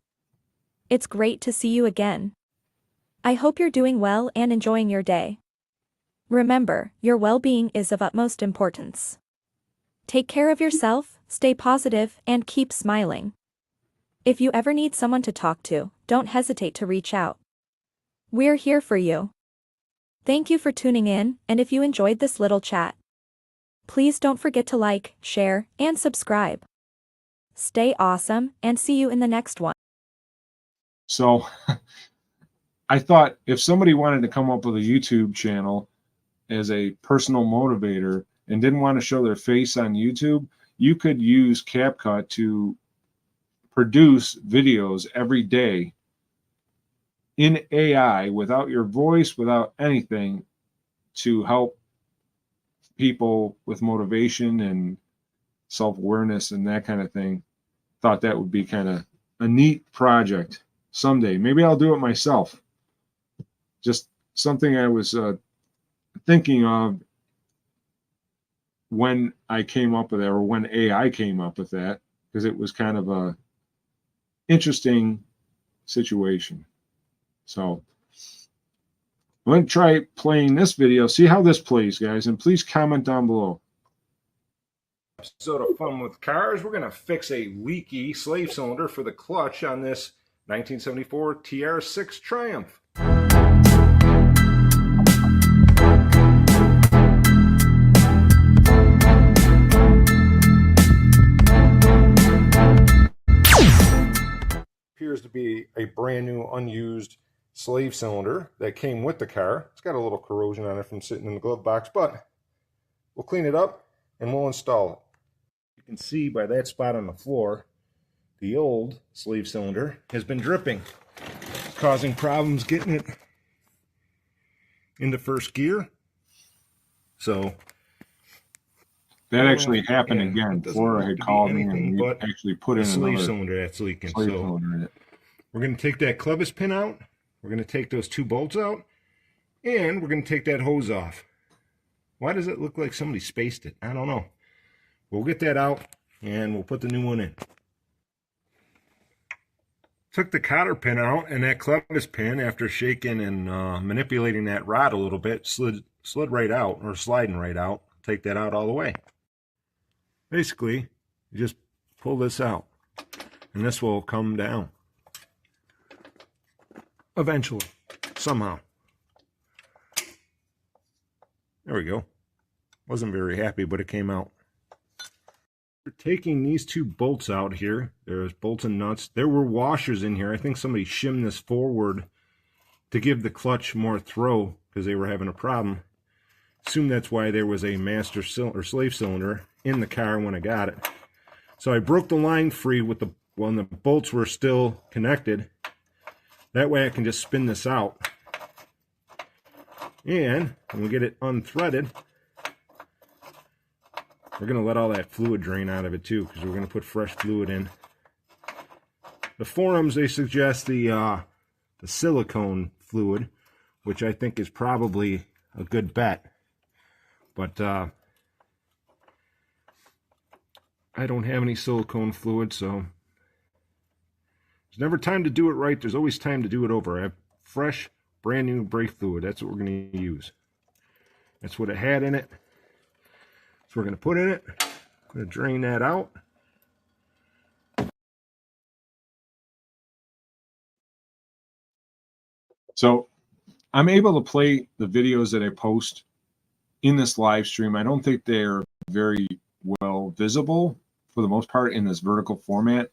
[SPEAKER 3] It's great to see you again. I hope you're doing well and enjoying your day. Remember, your well-being is of utmost importance. Take care of yourself, stay positive, and keep smiling. If you ever need someone to talk to, don't hesitate to reach out. We're here for you. Thank you for tuning in, and if you enjoyed this little chat, please don't forget to like, share, and subscribe. Stay awesome, and see you in the next one.
[SPEAKER 1] So I thought if somebody wanted to come up with a YouTube channel as a personal motivator and didn't want to show their face on YouTube, you could use CapCut to produce videos every day in AI without your voice, without anything, to help people with motivation and self-awareness and that kind of thing. Thought that would be kind of a neat project someday. Maybe I'll do it myself. Just something I was thinking of when I came up with that, or when AI came up with that, because it was kind of a interesting situation. So I'm going to try playing this video, see how this plays, guys, and please comment down below. Episode of Fun with Cars. We're going to fix a leaky slave cylinder for the clutch on this 1974 TR6 Triumph. Appears to be a brand new unused slave cylinder that came with the car. It's got a little corrosion on it from sitting in the glove box, but we'll clean it up and we'll install it. You can see by that spot on the floor, the old slave cylinder has been dripping, causing problems getting it into first gear. So that actually happened again. Flora had called me and we actually put in
[SPEAKER 4] slave
[SPEAKER 1] another
[SPEAKER 4] cylinder that's leaking.
[SPEAKER 1] slave
[SPEAKER 4] So
[SPEAKER 1] cylinder in it.
[SPEAKER 4] we're going to take that clevis pin out. We're going to take those two bolts out, and we're going to take that hose off. Why does it look like somebody spaced it? I don't know. We'll get that out and we'll put the new one in. Took the cotter pin out, and that clevis pin, after shaking and manipulating that rod a little bit, slid right out, or sliding right out. Take that out all the way. Basically, you just pull this out, and this will come down eventually, somehow. There we go. Wasn't very happy, but it came out. We're taking these two bolts out here. There's bolts and nuts. There were washers in here. I think somebody shimmed this forward to give the clutch more throw because they were having a problem. Assume that's why there was a master cylinder or slave cylinder in the car when I got it. So I broke the line free with when the bolts were still connected. That way I can just spin this out. And when we get it unthreaded, we're going to let all that fluid drain out of it too, because we're going to put fresh fluid in. The forums, they suggest the silicone fluid, which I think is probably a good bet. But I don't have any silicone fluid, so there's never time to do it right. There's always time to do it over. I have fresh, brand new brake fluid. That's what we're going to use. That's what it had in it. So we're going to put in it. I'm going to drain that out.
[SPEAKER 1] So I'm able to play the videos that I post in this live stream. I don't think they're very well visible for the most part in this vertical format.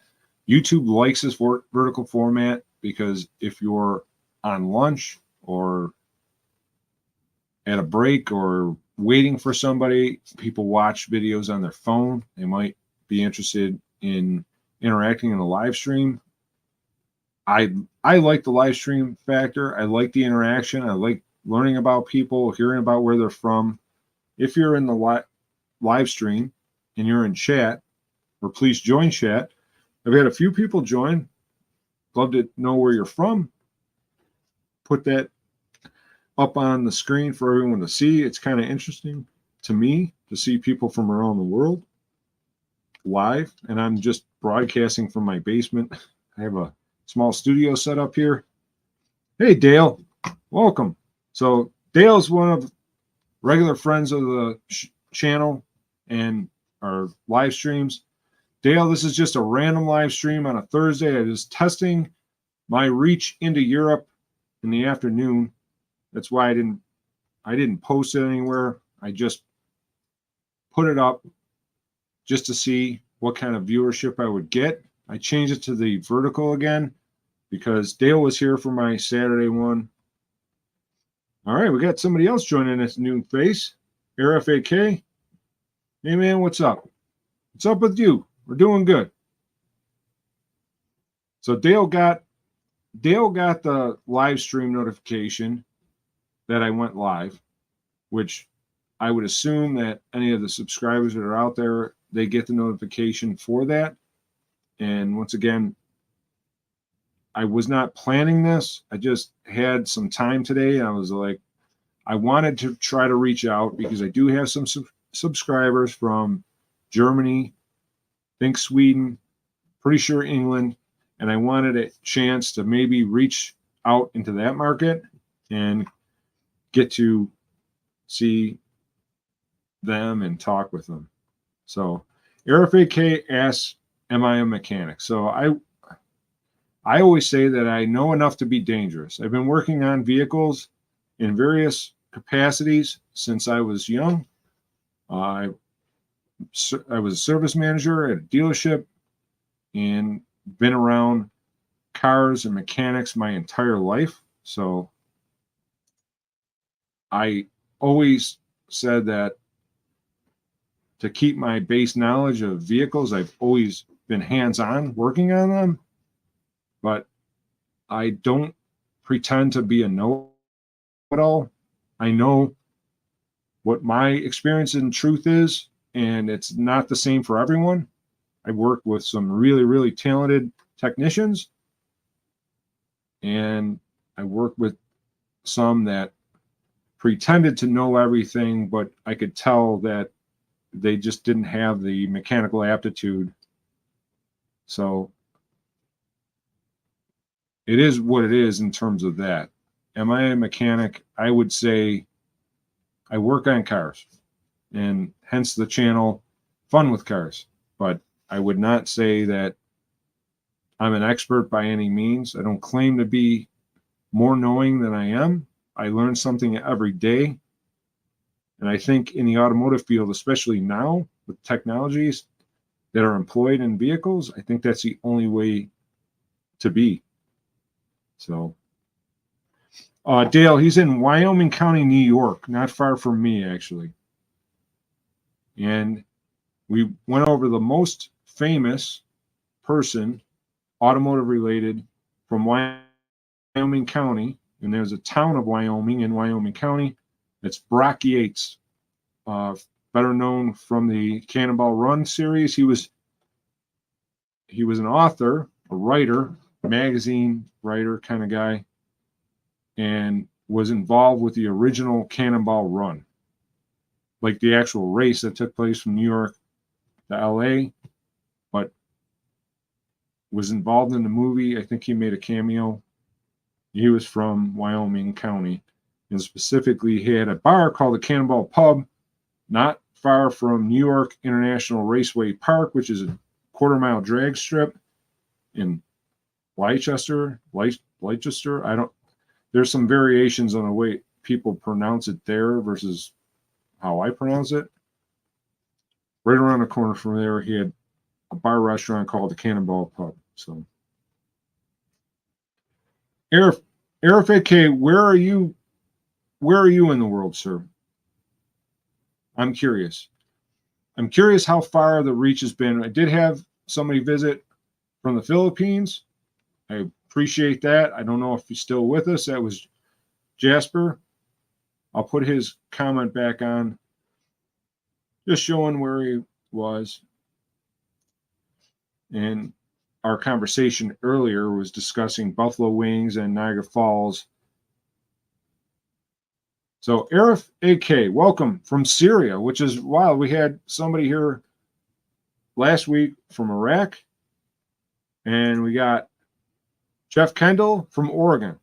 [SPEAKER 1] YouTube likes this vertical format because if you're on lunch or at a break or waiting for somebody, people watch videos on their phone. They might be interested in interacting in a live stream. I like the live stream factor. I like the interaction. I like learning about people, hearing about where they're from. If you're in the live stream and you're in chat, or please join chat. I've had a few people join. Love to know where you're from. Put that up on the screen for everyone to see. It's kind of interesting to me to see people from around the world live, and I'm just broadcasting from my basement. I have a small studio set up here. Hey, Dale, welcome. So Dale's one of regular friends of the channel and our live streams. Dale, this is just a random live stream on a Thursday. I was testing my reach into Europe in the afternoon. That's why I didn't post it anywhere. I just put it up just to see what kind of viewership I would get. I changed it to the vertical again because Dale was here for my Saturday one. All right, we got somebody else joining this new face. RFAK. Hey man, what's up? What's up with you? We're doing good. So Dale got the live stream notification that I went live, which I would assume that any of the subscribers that are out there, they get the notification for that. And once again, I was not planning this. I just had some time today. I was like, I wanted to try to reach out because I do have some subscribers from Germany, I think Sweden, pretty sure England, and I wanted a chance to maybe reach out into that market and get to see them and talk with them. So RFAK asks, am I a mechanic? So I always say that I know enough to be dangerous. I've been working on vehicles in various capacities since I was young. I was a service manager at a dealership and been around cars and mechanics my entire life. So I always said that to keep my base knowledge of vehicles, I've always been hands-on working on them, but I don't pretend to be a know-it-all. I know what my experience and truth is, and it's not the same for everyone. I work with some really, really talented technicians, and I work with some that pretended to know everything, but I could tell that they just didn't have the mechanical aptitude. So it is what it is in terms of that. Am I a mechanic? I would say I work on cars, and hence the channel Fun with Cars. But I would not say that I'm an expert by any means. I don't claim to be more knowing than I am. I learn something every day. And I think in the automotive field, especially now with technologies that are employed in vehicles, I think that's the only way to be. So, Dale, he's in Wyoming County, New York, not far from me, actually. And we went over the most famous person, automotive related, from Wyoming County. And there's a town of Wyoming in Wyoming County. It's Brock Yates, better known from the Cannonball Run series. He was an author, a writer, magazine writer kind of guy, and was involved with the original Cannonball Run, like the actual race that took place from New York to LA, but was involved in the movie. I think he made a cameo. He was from Wyoming County, and specifically he had a bar called the Cannonball Pub, not far from New York International Raceway Park, which is a quarter-mile drag strip in Leicester. There's some variations on the way people pronounce it there versus how I pronounce it. Right around the corner from there, he had a bar restaurant called the Cannonball Pub. So, RFAK, where are you? Where are you in the world, sir? I'm curious. I'm curious how far the reach has been. I did have somebody visit from the Philippines. I appreciate that. I don't know if he's still with us. That was Jasper. I'll put his comment back on, just showing where he was. And our conversation earlier was discussing Buffalo Wings and Niagara Falls. So Arif AK, welcome from Syria, which is wild. We had somebody here last week from Iraq, and we got Jeff Kendall from Oregon,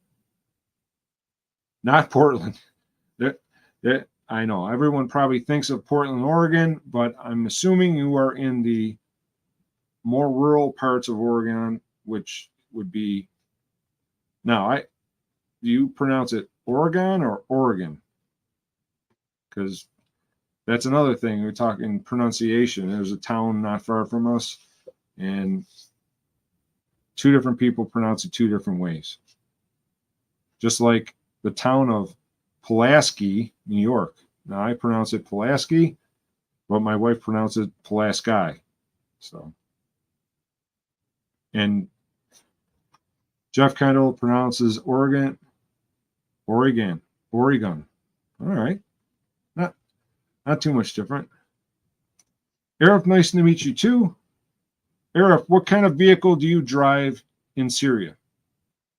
[SPEAKER 1] not Portland. That I know everyone probably thinks of Portland, Oregon, but I'm assuming you are in the more rural parts of Oregon, which would be now. Do you pronounce it Oregon or Oregon? Because that's another thing. We're talking pronunciation. There's a town not far from us, and two different people pronounce it two different ways. Just like the town of Pulaski, New York. Now I pronounce it Pulaski, but my wife pronounces it Pulaski. So, and Jeff Kendall pronounces Oregon. All right. Not too much different. Arif, nice to meet you too. Arif, what kind of vehicle do you drive in Syria?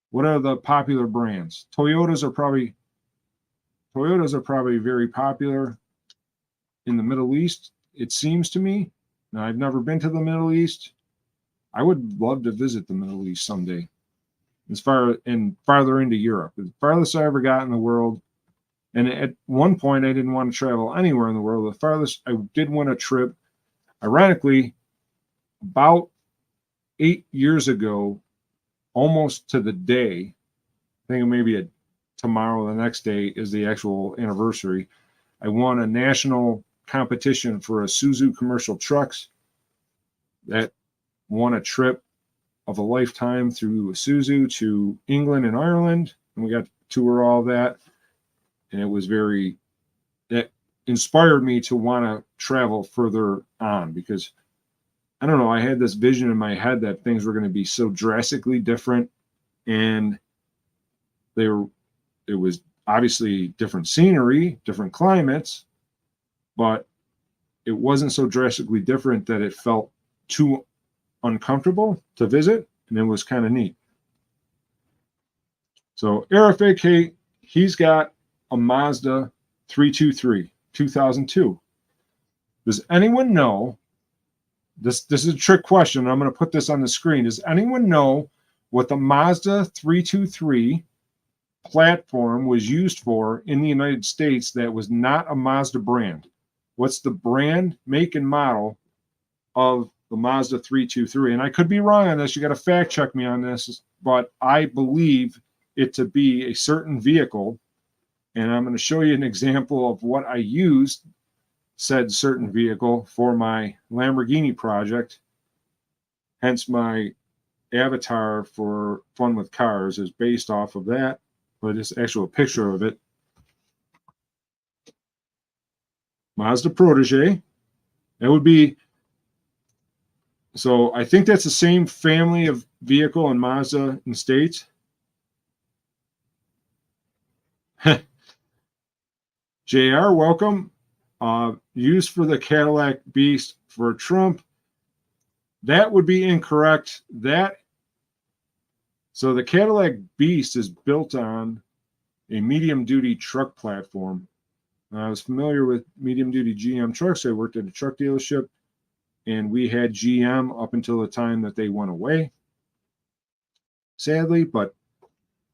[SPEAKER 1] What are the popular brands? Toyotas are probably very popular in the Middle East, it seems to me. Now, I've never been to the Middle East. I would love to visit the Middle East someday. As far and farther into Europe. The farthest I ever got in the world. And at one point, I didn't want to travel anywhere in the world. The farthest I did win a trip, ironically, about 8 years ago, almost to the day, I think maybe tomorrow, the next day is the actual anniversary. I won a national competition for Isuzu commercial trucks that won a trip of a lifetime through Isuzu to England and Ireland. And we got to tour all that. And it was that inspired me to want to travel further on because I don't know, I had this vision in my head that things were going to be so drastically different. And it was obviously different scenery, different climates, but it wasn't so drastically different that it felt too uncomfortable to visit. And it was kind of neat. So Arif AK, he's got a Mazda 323, 2002. Does anyone know, this is a trick question, I'm going to put this on the screen. Does anyone know what the Mazda 323 platform was used for in the United States that was not a Mazda brand? What's the brand, make, and model of the Mazda 323? And I could be wrong on this. You got to fact check me on this, but I believe it to be a certain vehicle. And I'm going to show you an example of what I used said certain vehicle for my Lamborghini project. Hence my avatar for Fun with Cars is based off of that, but it's actually a picture of it. Mazda Protege. That would be, so I think that's the same family of vehicle in Mazda in the States. JR, welcome. Used for the Cadillac Beast for Trump. That would be incorrect. So the Cadillac Beast is built on a medium-duty truck platform. I was familiar with medium-duty GM trucks. I worked at a truck dealership, and we had GM up until the time that they went away, sadly. But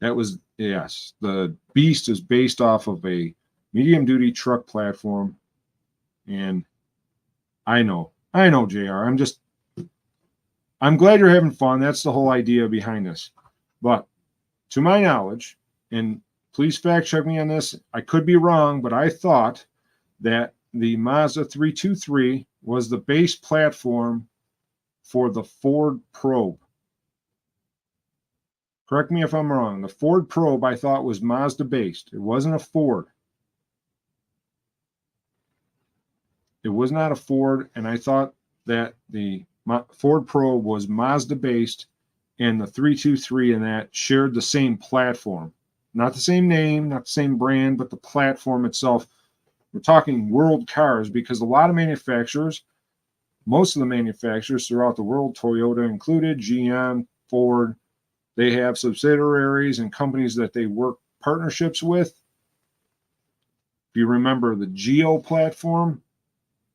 [SPEAKER 1] that was, yes, the Beast is based off of a medium-duty truck platform. And I know, JR. I'm glad you're having fun. That's the whole idea behind this. But to my knowledge, and please fact check me on this, I could be wrong, but I thought that the Mazda 323 was the base platform for the Ford Probe. Correct me if I'm wrong. The Ford Probe I thought was Mazda based. It wasn't a Ford. It was not a Ford, and I thought that the Ford Probe was Mazda based, and the 323 and that shared the same platform. Not the same name, not the same brand, but the platform itself. We're talking world cars because a lot of manufacturers most of the manufacturers throughout the world, Toyota included, GM, Ford, they have subsidiaries and companies that they work partnerships with. If you remember the Geo platform,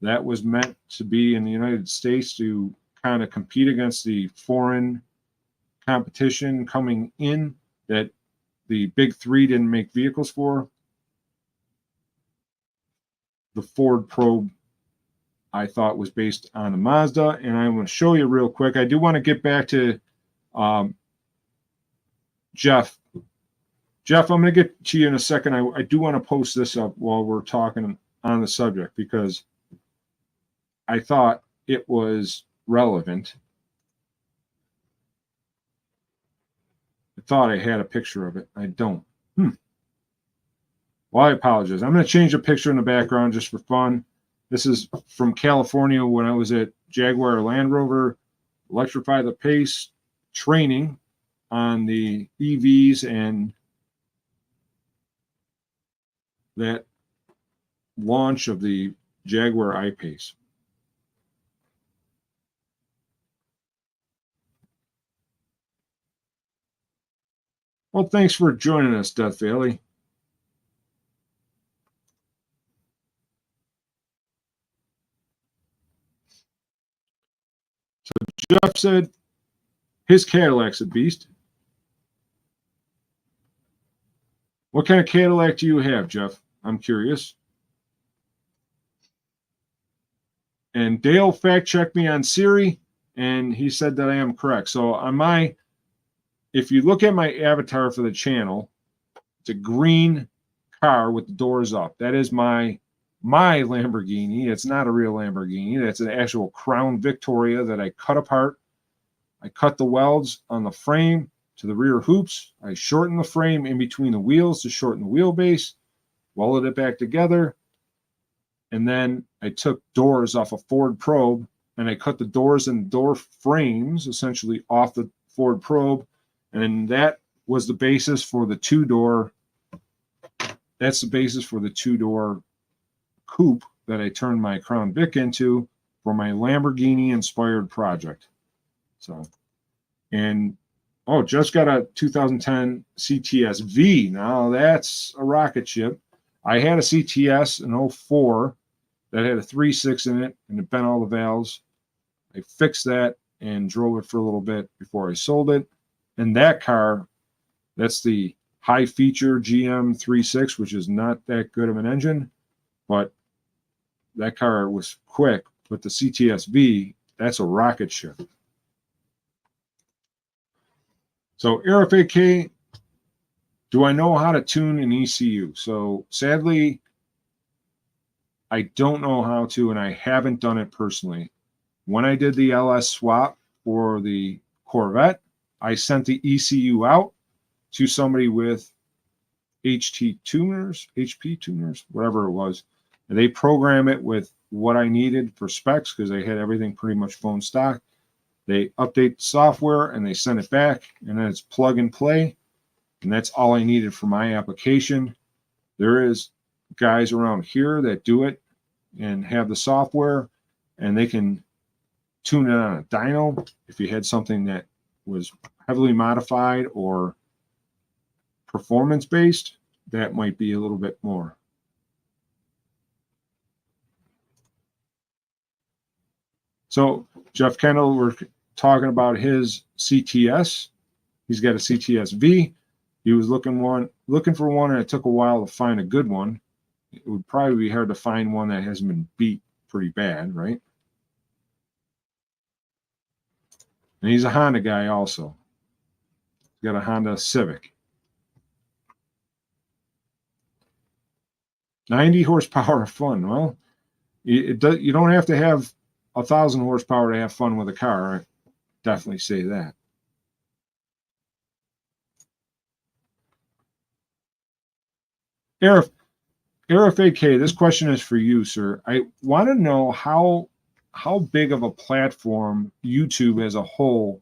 [SPEAKER 1] that was meant to be in the United States to kind of compete against the foreign competition coming in that the big three didn't make vehicles for. The Ford Probe, I thought, was based on a Mazda, and I want to show you real quick. I do want to get back to Jeff. Jeff, I'm going to get to you in a second. I do want to post this up while we're talking on the subject because I thought it was relevant. I thought I had a picture of it. I don't. Well, I apologize. I'm going to change the picture in the background just for fun. This is from California when I was at Jaguar Land Rover Electrify the Pace training on the EVs and that launch of the Jaguar I-Pace. Well, thanks for joining us, Death Valley. So Jeff said his Cadillac's a beast. What kind of Cadillac do you have, Jeff? I'm curious. And Dale fact-checked me on Siri, and he said that I am correct. So on my, if you look at my avatar for the channel, it's a green car with the doors up. That is my Lamborghini. It's not a real Lamborghini. That's an actual Crown Victoria that I cut apart. I cut the welds on the frame to the rear hoops. I shortened the frame in between the wheels to shorten the wheelbase, welded it back together, and then I took doors off a Ford Probe, and I cut the doors and door frames essentially off the Ford Probe, and then that was the basis for the two-door. That's the basis for the two-door coupe that I turned my Crown Vic into for my Lamborghini-inspired project. So, and oh, just got a 2010 CTS V. Now that's a rocket ship. I had a CTS in 04 that had a 3.6 in it, and it bent all the valves. I fixed that and drove it for a little bit before I sold it. And that car, that's the high feature GM 3.6, which is not that good of an engine, but that car was quick. But the CTS V, that's a rocket ship. So RFAK, do I know how to tune an ECU? So sadly, I don't know how to, and I haven't done it personally. When I did the LS swap for the Corvette, I sent the ECU out to somebody with HP tuners, whatever it was. And they program it with what I needed for specs because they had everything pretty much phone stock. They update the software and they send it back, and then it's plug and play. And that's all I needed for my application. There is guys around here that do it and have the software, and they can tune it on a dyno. If you had something that was heavily modified or performance-based, that might be a little bit more. So Jeff Kendall, we're talking about his CTS. He's got a CTS V. He was looking for one, and it took a while to find a good one. It would probably be hard to find one that hasn't been beat pretty bad, right? And he's a Honda guy also. He's got a Honda Civic. 90 horsepower of fun. Well, you don't have to have 1,000 horsepower to have fun with a car. I definitely say that. RFAK, this question is for you, sir. I want to know how big of a platform YouTube as a whole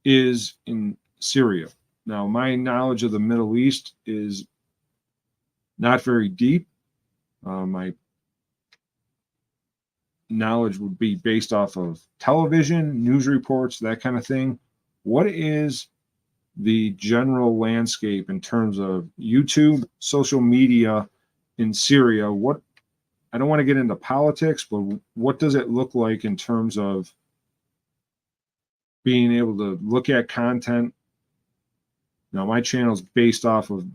[SPEAKER 1] is in Syria. Now, my knowledge of the Middle East is not very deep. knowledge would be based off of television, news reports, that kind of thing. What is the general landscape in terms of YouTube, social media in Syria? What, I don't want to get into politics, but what does it look like in terms of being able to look at content? Now, my channel is based off of,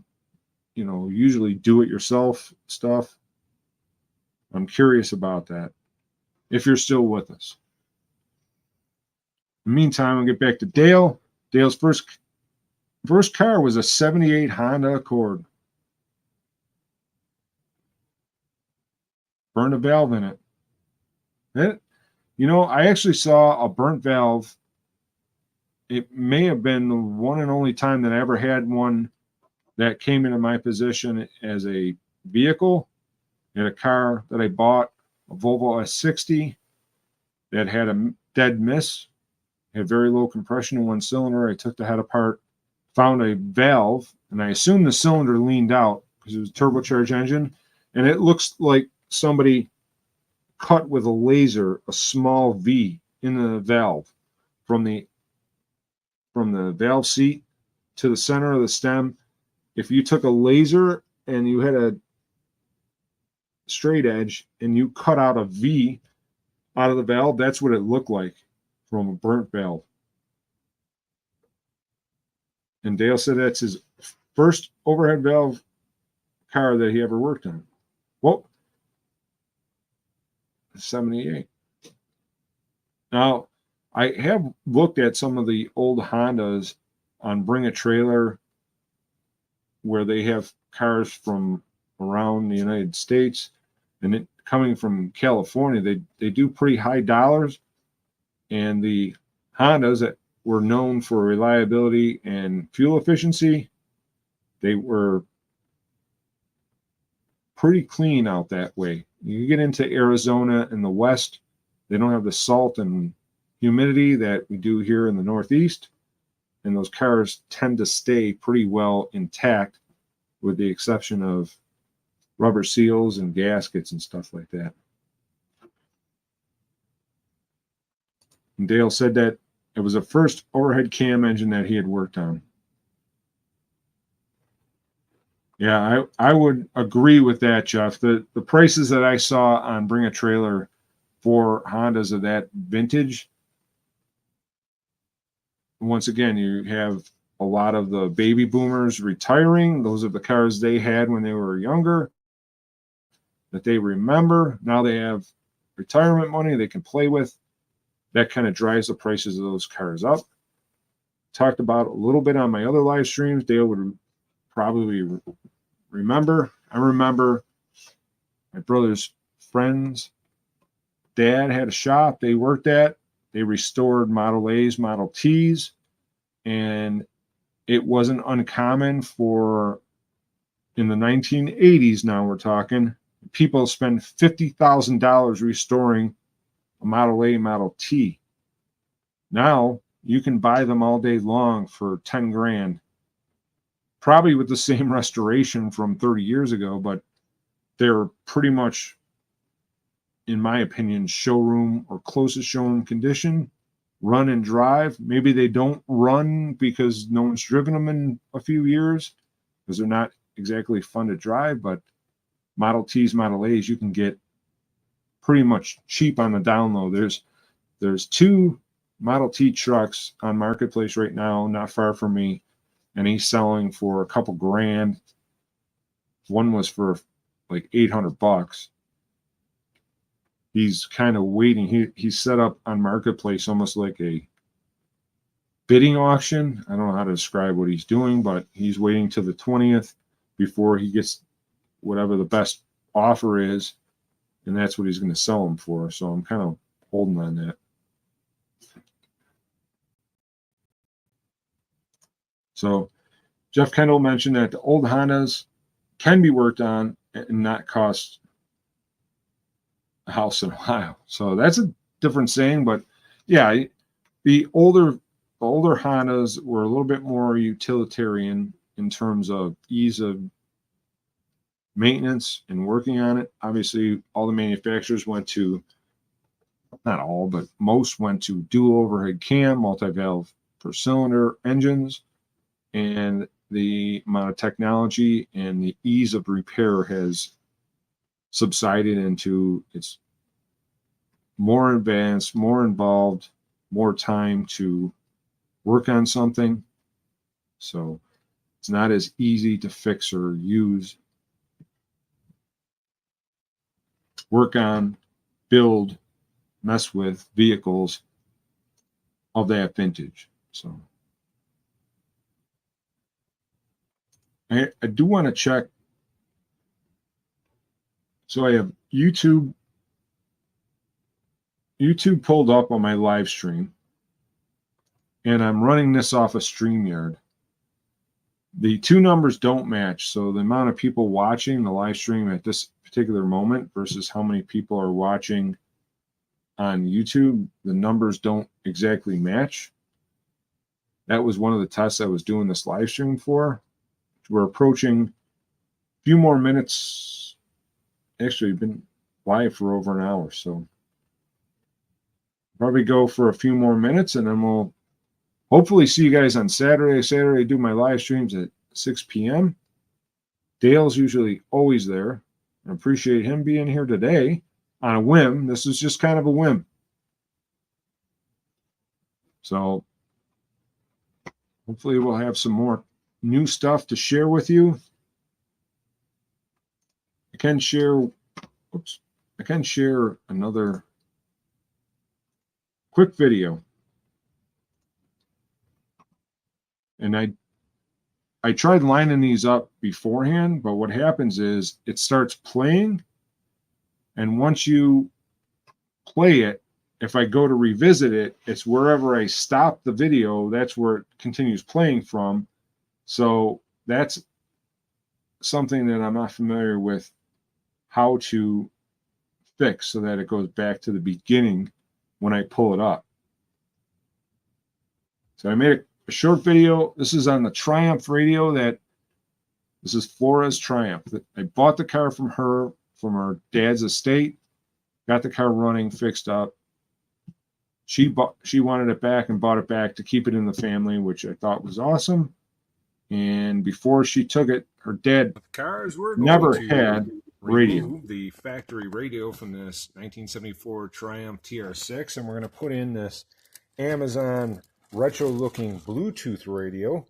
[SPEAKER 1] usually do-it-yourself stuff. I'm curious about that, if you're still with us. In the meantime, I'll get back to Dale. Dale's first car was a 78 Honda Accord. Burned a valve in it. I actually saw a burnt valve. It may have been the one and only time that I ever had one that came into my possession as a vehicle. Had a car that I bought, a Volvo S60, that had a dead miss, had very low compression in one cylinder. I took the head apart, found a valve, and I assumed the cylinder leaned out because it was a turbocharged engine, and it looks like somebody cut with a laser a small V in the valve from the valve seat to the center of the stem. If you took a laser and you had a straight edge and you cut out a V out of the valve, that's what it looked like from a burnt valve. And Dale said that's his first overhead valve car that he ever worked on. Well, 78. Now, I have looked at some of the old Hondas on Bring a Trailer where they have cars from around the United States, and coming from California, they do pretty high dollars. And the Hondas that were known for reliability and fuel efficiency, they were pretty clean out that way. You get into Arizona and the West, they don't have the salt and humidity that we do here in the Northeast, and those cars tend to stay pretty well intact, with the exception of rubber seals and gaskets and stuff like that. And Dale said that it was the first overhead cam engine that he had worked on. Yeah, I would agree with that, Jeff. The prices that I saw on Bring a Trailer for Hondas of that vintage, once again, you have a lot of the baby boomers retiring. Those are the cars they had when they were younger that they remember. Now they have retirement money they can play with. That kind of drives the prices of those cars up. Talked about a little bit on my other live streams. Dale would probably remember. I remember my brother's friend's dad had a shop they worked at. They restored Model A's, Model T's, and it wasn't uncommon for, in the 1980s, now we're talking, people spend $50,000 restoring a Model A, Model T. Now you can buy them all day long for 10 grand, probably with the same restoration from 30 years ago, but they're pretty much, in my opinion, showroom or closest showroom condition. Run and drive. Maybe they don't run because no one's driven them in a few years because they're not exactly fun to drive, but Model T's, Model A's, you can get pretty much cheap on the down low. There's two Model T trucks on Marketplace right now, not far from me, and he's selling for a couple grand. One was for like $800. He's kind of waiting. He's set up on Marketplace almost like a bidding auction. I don't know how to describe what he's doing, but he's waiting till the 20th before he gets whatever the best offer is, and that's what he's going to sell them for. So I'm kind of holding on that. So Jeff Kendall mentioned that the old Hondas can be worked on and not cost a house in Ohio. So that's a different saying, but yeah, the older Hondas were a little bit more utilitarian in terms of ease of maintenance and working on it. Obviously, all the manufacturers went to not all, but most went to dual overhead cam, multi-valve per cylinder engines, and the amount of technology and the ease of repair has subsided into it's more advanced, more involved, more time to work on something. So it's not as easy to fix or use, work on, build, mess with vehicles of that vintage. So I do want to check. So I have YouTube pulled up on my live stream, and I'm running this off of StreamYard. The two numbers don't match. So the amount of people watching the live stream at this particular moment versus how many people are watching on YouTube, the numbers don't exactly match. That was one of the tests I was doing this live stream for. We're approaching a few more minutes. Actually, been live for over an hour, so probably go for a few more minutes, and then we'll hopefully see you guys on Saturday. Saturday, I do my live streams at 6 p.m. Dale's usually always there. I appreciate him being here today on a whim. This is just kind of a whim. So hopefully we'll have some more new stuff to share with you. I can share another quick video. And I tried lining these up beforehand, but what happens is it starts playing, and once you play it, if I go to revisit it, it's wherever I stop the video, that's where it continues playing from. So that's something that I'm not familiar with how to fix so that it goes back to the beginning when I pull it up. So I made a short video. This is on the Triumph radio. This is Flora's Triumph. I bought the car from her dad's estate, got the car running, fixed up. She wanted it back and bought it back to keep it in the family, which I thought was awesome. And before she took it, her dad never had radio.
[SPEAKER 4] The factory radio from this 1974 Triumph TR6, and we're going to put in this Amazon retro-looking Bluetooth radio.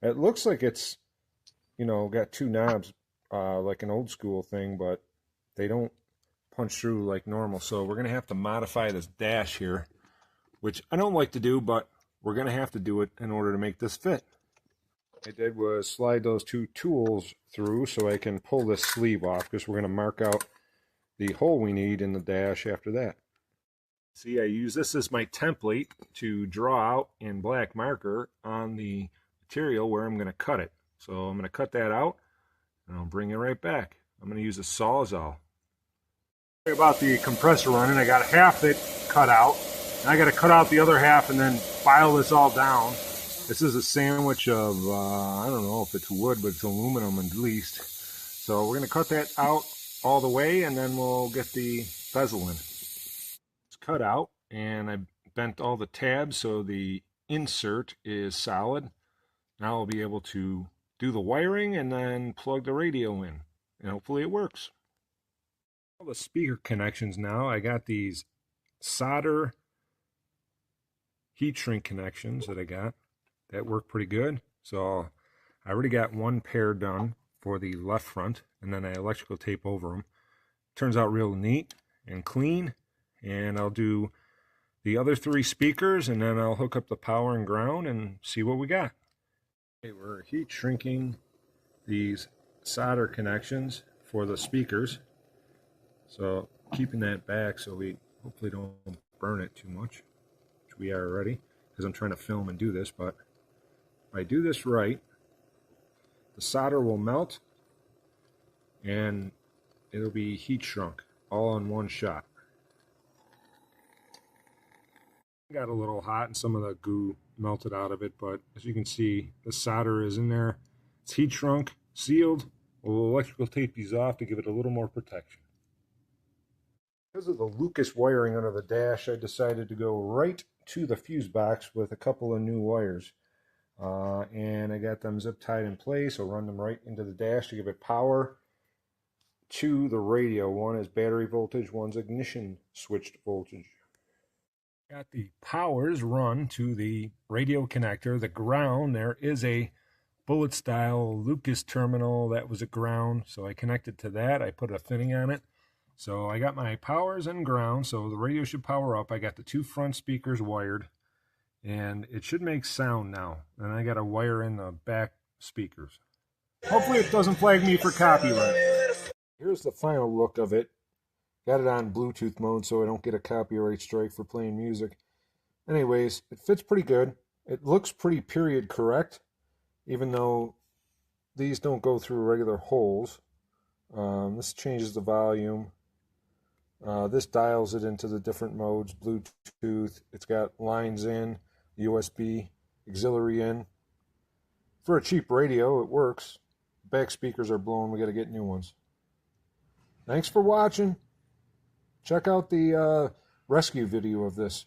[SPEAKER 4] It looks like it's, got two knobs, like an old school thing, but they don't punch through like normal. So we're going to have to modify this dash here, which I don't like to do, but we're going to have to do it in order to make this fit. What I did was slide those two tools through so I can pull this sleeve off, because we're going to mark out the hole we need in the dash after that. See, I use this as my template to draw out in black marker on the material where I'm going to cut it. So I'm going to cut that out, and I'll bring it right back. I'm going to use a Sawzall. Sorry about the compressor running. I got half it cut out, and I got to cut out the other half and then file this all down. This is a sandwich of, I don't know if it's wood, but it's aluminum at least. So we're going to cut that out all the way, and then we'll get the bezel in. It's cut out, and I bent all the tabs so the insert is solid. Now I'll be able to do the wiring and then plug the radio in, and hopefully it works. All the speaker connections now, I got these solder heat shrink connections that I got that work pretty good. So I already got one pair done for the left front, and then I electrical tape over them. Turns out real neat and clean, and I'll do the other three speakers, and then I'll hook up the power and ground and see what we got. Okay, we're heat shrinking these solder connections for the speakers, so keeping that back so we hopefully don't burn it too much, which we are already, because I'm trying to film and do this. But if I do this right, the solder will melt and it'll be heat shrunk all in one shot. Got a little hot and some of the goo melted out of it, but as you can see, the solder is in there. It's heat shrunk, sealed, We'll electrical tape these off to give it a little more protection. Because of the Lucas wiring under the dash, I decided to go right to the fuse box with a couple of new wires. And I got them zip tied in place. I'll run them right into the dash to give it power to the radio. One is battery voltage, one's ignition switched voltage. Got the powers run to the radio connector. The ground, there is a bullet style Lucas terminal that was a ground, so I connected to that. I put a fitting on it. So I got my powers and ground, so the radio should power up. I got the two front speakers wired, and it should make sound now. And I got to wire in the back speakers. Hopefully it doesn't flag me for copyright. Here's the final look of it. Got it on Bluetooth mode so I don't get a copyright strike for playing music. Anyways, it fits pretty good. It looks pretty period correct, even though these don't go through regular holes. This changes the volume. This dials it into the different modes, Bluetooth. It's got lines in, USB, auxiliary in. For a cheap radio, it works. Back speakers are blown. We got to get new ones. Thanks for watching. Check out the rescue video of this.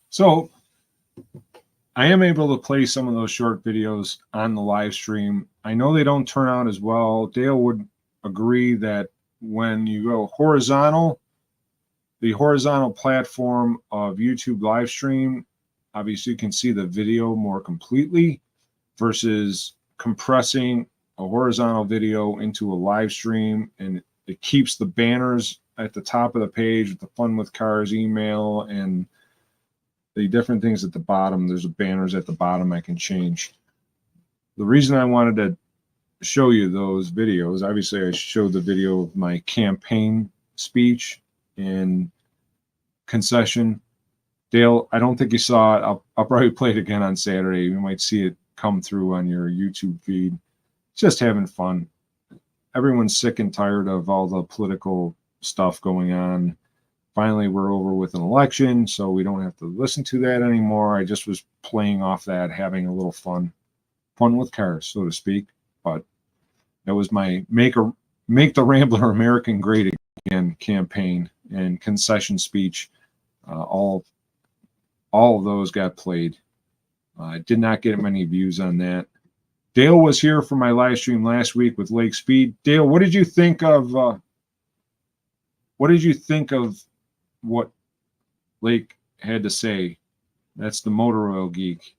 [SPEAKER 1] So I am able to play some of those short videos on the live stream. I know they don't turn out as well. Dale would agree that when you go horizontal, the horizontal platform of YouTube live stream, obviously you can see the video more completely versus compressing a horizontal video into a live stream, and it keeps the banners at the top of the page with the Fun with Cars email and the different things at the bottom. There's banners at the bottom I can change. The reason I wanted to show you those videos, obviously I showed the video of my campaign speech and concession. Dale, I don't think you saw it. I'll probably play it again on Saturday. You might see it come through on your YouTube feed. Just having fun. Everyone's sick and tired of all the political stuff going on. Finally, we're over with an election, so we don't have to listen to that anymore. I just was playing off that, having a little fun with cars, so to speak. But that was my make the Rambler American Great Again campaign and concession speech. All of those got played. I did not get many views on that. Dale was here for my live stream last week with Lake Speed. Dale, what did you think of what Lake had to say? That's the motor oil geek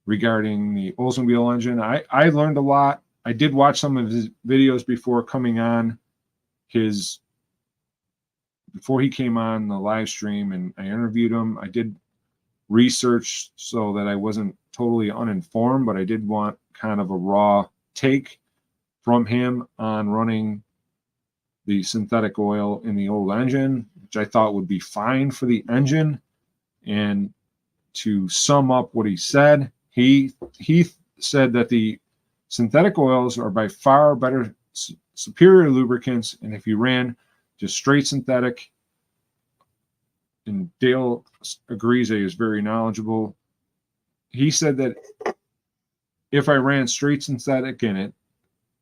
[SPEAKER 1] regarding the Oldsmobile engine. I learned a lot. I did watch some of his videos before coming on before he came on the live stream, and I interviewed him. I did research so that I wasn't totally uninformed, but I did want kind of a raw take from him on running the synthetic oil in the old engine, which I thought would be fine for the engine. And to sum up what he said, he said that the synthetic oils are by far better, superior lubricants, and if you ran just straight synthetic, and Dale agrees that he is very knowledgeable, he said that if I ran straight synthetic in it,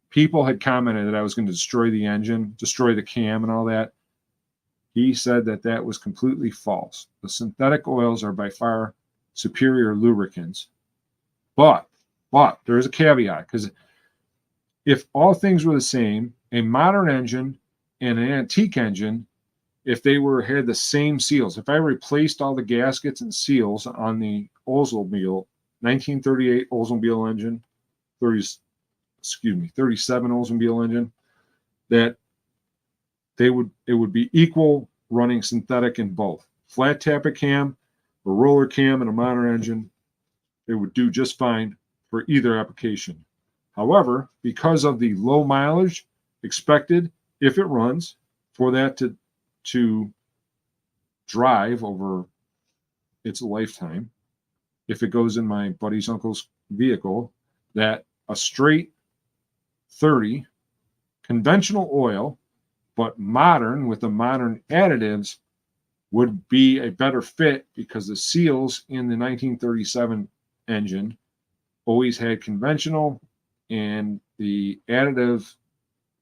[SPEAKER 1] people had commented that I was going to destroy the engine, destroy the cam and all that. He said that that was completely false. The synthetic oils are by far superior lubricants. But there is a caveat, because if all things were the same, a modern engine and an antique engine, if they had the same seals, if I replaced all the gaskets and seals on the Oldsmobile 1938 Oldsmobile engine, 37 Oldsmobile engine, that it would be equal running synthetic in both. Flat tappet cam, a roller cam, and a modern engine, it would do just fine for either application. However, because of the low mileage expected, if it runs, for that to drive over its lifetime, if it goes in my buddy's uncle's vehicle, that a straight 30 conventional oil, but modern with the modern additives, would be a better fit, because the seals in the 1937 engine always had conventional, and the additive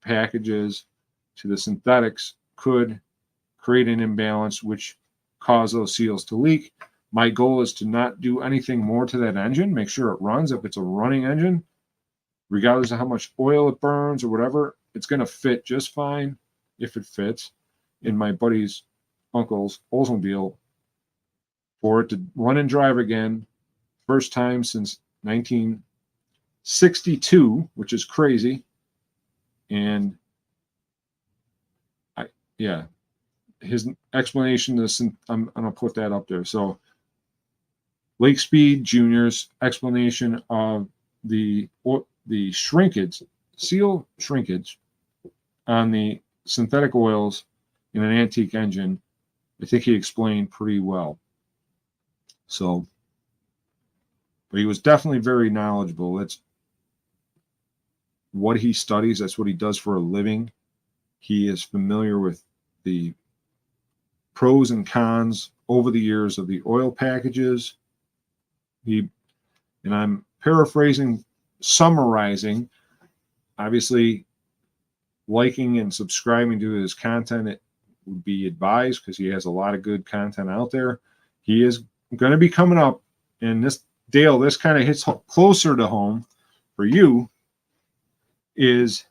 [SPEAKER 1] packages to the synthetics could create an imbalance which cause those seals to leak. My goal is to not do anything more to that engine, make sure it runs. If it's a running engine, regardless of how much oil it burns or whatever, it's going to fit just fine if it fits in my buddy's uncle's Oldsmobile. For it to run and drive again, first time since 1962, which is crazy. And his explanation is, I'm going to put that up there. So Lake Speed Jr.'s explanation of the shrinkage, seal shrinkage on the synthetic oils in an antique engine, I think he explained pretty well. So, but he was definitely very knowledgeable. That's what he studies. That's what he does for a living. He is familiar with the pros and cons over the years of the oil packages. And I'm paraphrasing, summarizing, obviously liking and subscribing to his content, it would be advised because he has a lot of good content out there. He is going to be coming up, and this, Dale, this kind of hits closer to home for you, is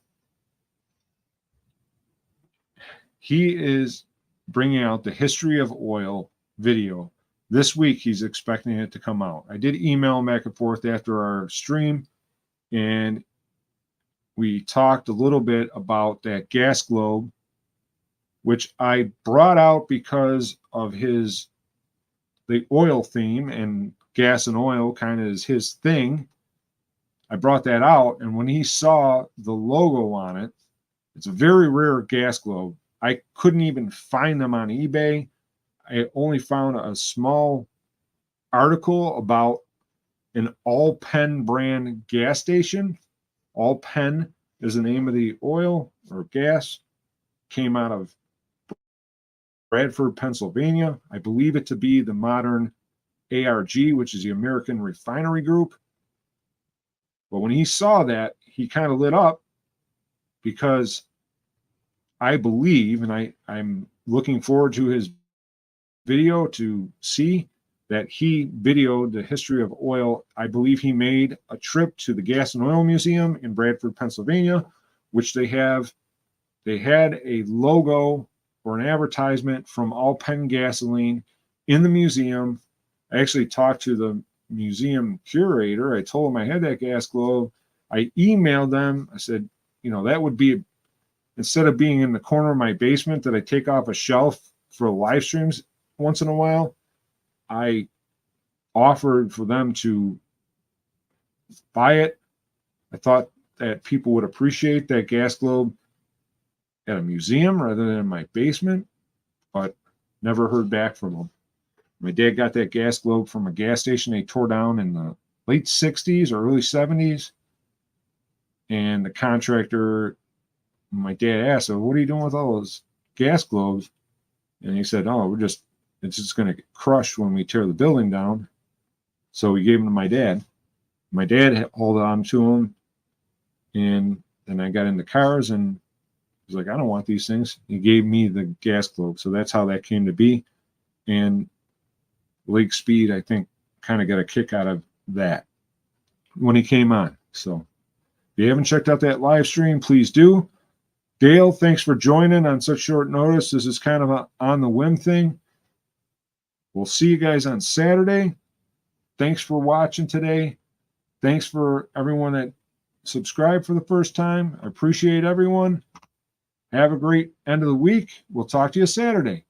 [SPEAKER 1] he is bringing out the history of oil video. This week, he's expecting it to come out. I did email him back and forth after our stream, and we talked a little bit about that gas globe, which I brought out because of the oil theme, and gas and oil kind of is his thing. I brought that out, and when he saw the logo on it, it's a very rare gas globe. I couldn't even find them on eBay. I only found a small article about an All-Pen brand gas station. All-Pen is the name of the oil or gas. Came out of Bradford, Pennsylvania. I believe it to be the modern ARG, which is the American Refinery Group. But when he saw that, he kind of lit up, because I believe, and I'm looking forward to his video to see that he videoed the history of oil. I believe he made a trip to the Gas and Oil Museum in Bradford, Pennsylvania, which they had a logo or an advertisement from All-Pen gasoline in the museum. I actually talked to the museum curator. I told him I had that gas globe. I emailed them. I said, that would be, instead of being in the corner of my basement that I take off a shelf for live streams once in a while, I offered for them to buy it. I thought that people would appreciate that gas globe at a museum rather than in my basement, but never heard back from them. My dad got that gas globe from a gas station they tore down in the late 60s or early 70s. And the contractor, my dad asked, "So what are you doing with all those gas globes?" And he said, "Oh, it's just going to get crushed when we tear the building down." So we gave them to my dad. My dad held on to them. And then I got into cars, and he's like, "I don't want these things." He gave me the gas globe. So that's how that came to be. And Lake Speed, I think, kind of got a kick out of that when he came on. So if you haven't checked out that live stream, please do. Dale, thanks for joining on such short notice. This is kind of a on the whim thing. We'll see you guys on Saturday. Thanks for watching today. Thanks for everyone that subscribed for the first time. I appreciate everyone. Have a great end of the week. We'll talk to you Saturday.